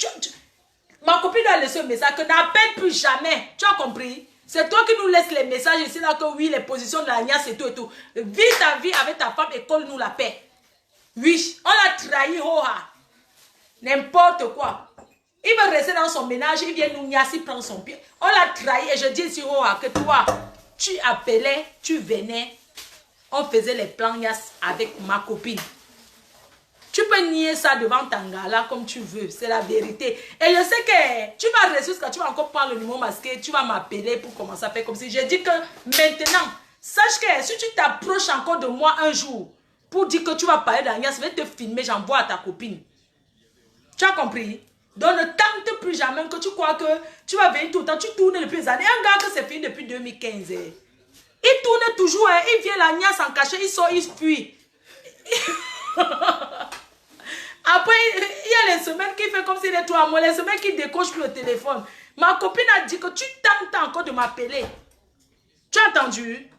Ma copine lui a laissé un message que n'appelle plus jamais. Tu as compris? C'est toi qui nous laisses les messages ici là que oui, les positions de la niasse et tout et tout. Vis ta vie avec ta femme et colle-nous la paix. Oui, on l'a trahi, hoha. N'importe quoi. Il veut rester dans son ménage, il vient nous niasse, il prend son pied. On l'a trahi et je dis ici, hoha, que toi, tu appelais, tu venais. On faisait les plans niasse avec ma copine. Tu peux nier ça devant Tangala comme tu veux. C'est la vérité. Et je sais que tu vas rester jusqu'à tu vas encore prendre le numéro masqué. Tu vas m'appeler pour commencer à faire comme si. Je dis que maintenant, sache que si tu t'approches encore de moi un jour pour dire que tu vas parler d'Agnès, je vais te filmer, j'envoie à ta copine. Tu as compris? Donc ne tente plus jamais que tu crois que tu vas venir tout le temps. Tu tournes depuis des années. Un gars que c'est fini depuis 2015. Il tourne toujours, hein. Il vient la niasse en cachet, il sort, il fuit. Après, il y a les semaines qui fait comme s'il est tout à moi, les semaines qui décochent plus le téléphone. Ma copine a dit que tu tentes encore de m'appeler. Tu as entendu?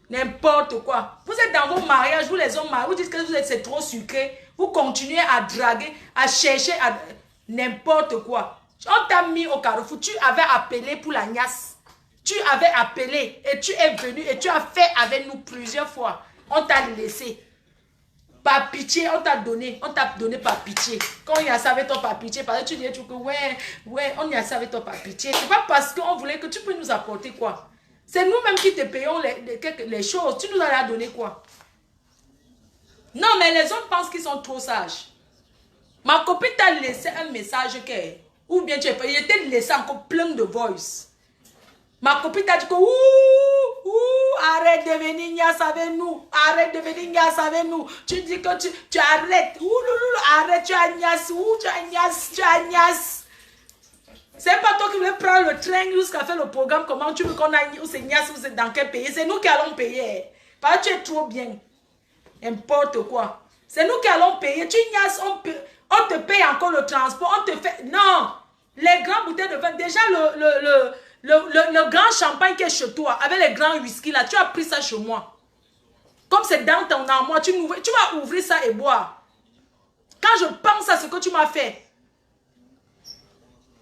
N'importe quoi. Vous êtes dans vos mariages, vous les hommes mariés, vous dites que c'est trop sucré. Vous continuez à draguer, à chercher, à n'importe quoi. On t'a mis au carrefour, tu avais appelé pour la niasse. Tu avais appelé et tu es venu et tu as fait avec nous plusieurs fois. On t'a laissé. Par pitié, on t'a donné par pitié. Quand on y a ça avec toi par pitié, parce que tu dis que ouais, on y a ça avec toi par pitié. C'est pas parce qu'on voulait que tu peux nous apporter quoi. C'est nous-mêmes qui te payons les choses. Tu nous as donné quoi? Non, mais les hommes pensent qu'ils sont trop sages. Ma copine t'a laissé un message ou bien tu es pas. Il était laissé encore plein de voice. Ma copine t'a dit que arrête de venir niasse avec nous. Arrête de venir niasse avec nous. Tu dis que tu arrêtes. Arrête, tu as niasse. Tu as niasse. C'est pas toi qui voulais prendre le train jusqu'à faire le programme. Comment tu veux qu'on aille où c'est niasse ou c'est dans quel pays? C'est nous qui allons payer. Parce que tu es trop bien. N'importe quoi. C'est nous qui allons payer. Tu niaises, on te paye encore le transport. On te fait... Non. Les grandes bouteilles de vin. Déjà, le grand champagne qui est chez toi, avec les grands whisky là, tu as pris ça chez moi. Comme c'est dans ton armoire, tu vas ouvrir ça et boire. Quand je pense à ce que tu m'as fait,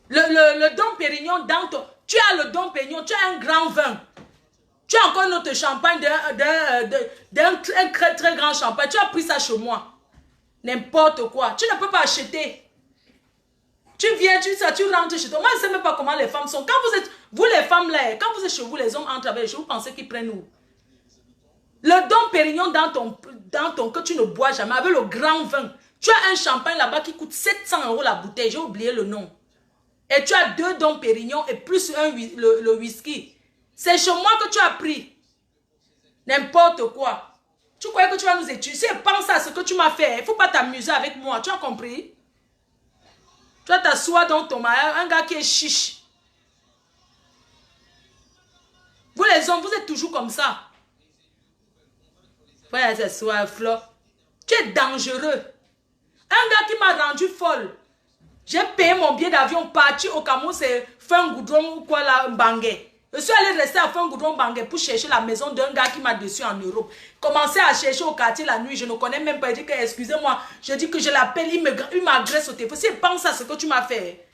le Dom Pérignon dans ton... Tu as le Dom Pérignon, tu as un grand vin. Tu as encore notre champagne d'un très très grand champagne. Tu as pris ça chez moi. N'importe quoi. Tu ne peux pas acheter. Tu viens, tu rentres chez toi. Moi, je ne sais même pas comment les femmes sont. Quand vous êtes, vous les femmes là, quand vous êtes chez vous, les hommes entrent avec les vous pensez qu'ils prennent où? Le Dom Pérignon dans ton que tu ne bois jamais, avec le grand vin. Tu as un champagne là-bas qui coûte 700 € la bouteille. J'ai oublié le nom. Et tu as 2 Dom Pérignon et plus le whisky. C'est chez moi que tu as pris. N'importe quoi. Tu croyais que tu vas nous étudier? Pense à ce que tu m'as fait. Il ne faut pas t'amuser avec moi. Tu as compris? Tu vas t'asseoir dans ton mari. Un gars qui est chiche. Vous les hommes, vous êtes toujours comme ça. Voilà, c'est soir, Flo. Tu es dangereux. Un gars qui m'a rendu folle. J'ai payé mon billet d'avion, parti au Cameroun, c'est fin goudron ou quoi là, Mbangé. Je suis allé rester à fin goudron Mbangé pour chercher la maison d'un gars qui m'a déçu en Europe. Commencer à chercher au quartier la nuit, je ne connais même pas. Il dit que, excusez-moi, je dis que je l'appelle, il m'agresse au téléphone. Si pense à ce que tu m'as fait.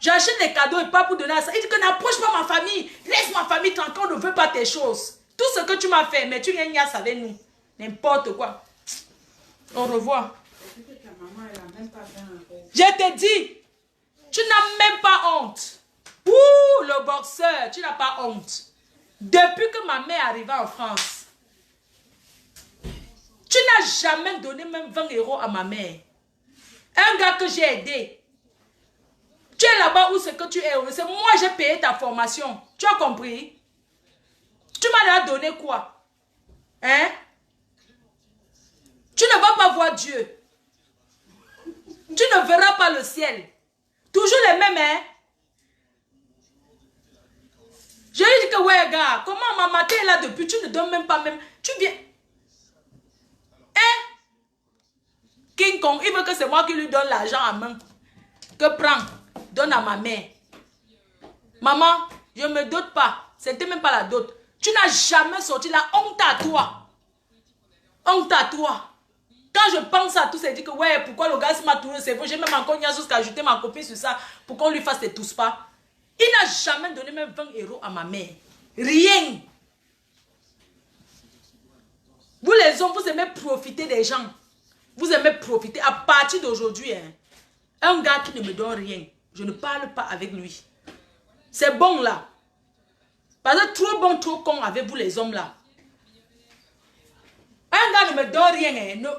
J'achète des cadeaux et pas pour donner à ça. Il dit que n'approche pas ma famille. Laisse ma famille tranquille, on ne veut pas tes choses. Tout ce que tu m'as fait, mais tu viens niasse avec nous. N'importe quoi. Au revoir. Je te dis, tu n'as même pas honte. Ouh, le boxeur, tu n'as pas honte. Depuis que ma mère est arrivée en France, tu n'as jamais donné même 20 € à ma mère. Un gars que j'ai aidé. Tu es là-bas où c'est que tu es. C'est moi j'ai payé ta formation. Tu as compris? Tu m'as donné quoi? Hein? Tu ne vas pas voir Dieu. Tu ne verras pas le ciel. Toujours les mêmes, hein? Je lui dis que, ouais, gars, comment maman t'es là depuis? Tu ne donnes même pas même. Tu viens. Hein? King Kong, il veut que c'est moi qui lui donne l'argent à main. Que prends, donne à ma mère. Maman, je ne me dote pas. C'était même pas la dot. Tu n'as jamais sorti la honte à toi. Honte à toi. Quand je pense à tout, c'est dit que ouais, pourquoi le gars m'a tourné, c'est vrai, j'ai même encore jusqu'à ajouter ma copine sur ça pour qu'on lui fasse des tous pas. Il n'a jamais donné même 20 € à ma mère. Rien. Vous les hommes, vous aimez profiter des gens. Vous aimez profiter. À partir d'aujourd'hui, hein, un gars qui ne me donne rien, je ne parle pas avec lui. C'est bon là. Parce que trop bon, trop con avec vous les hommes là. Un gars ne me donne rien. Hein,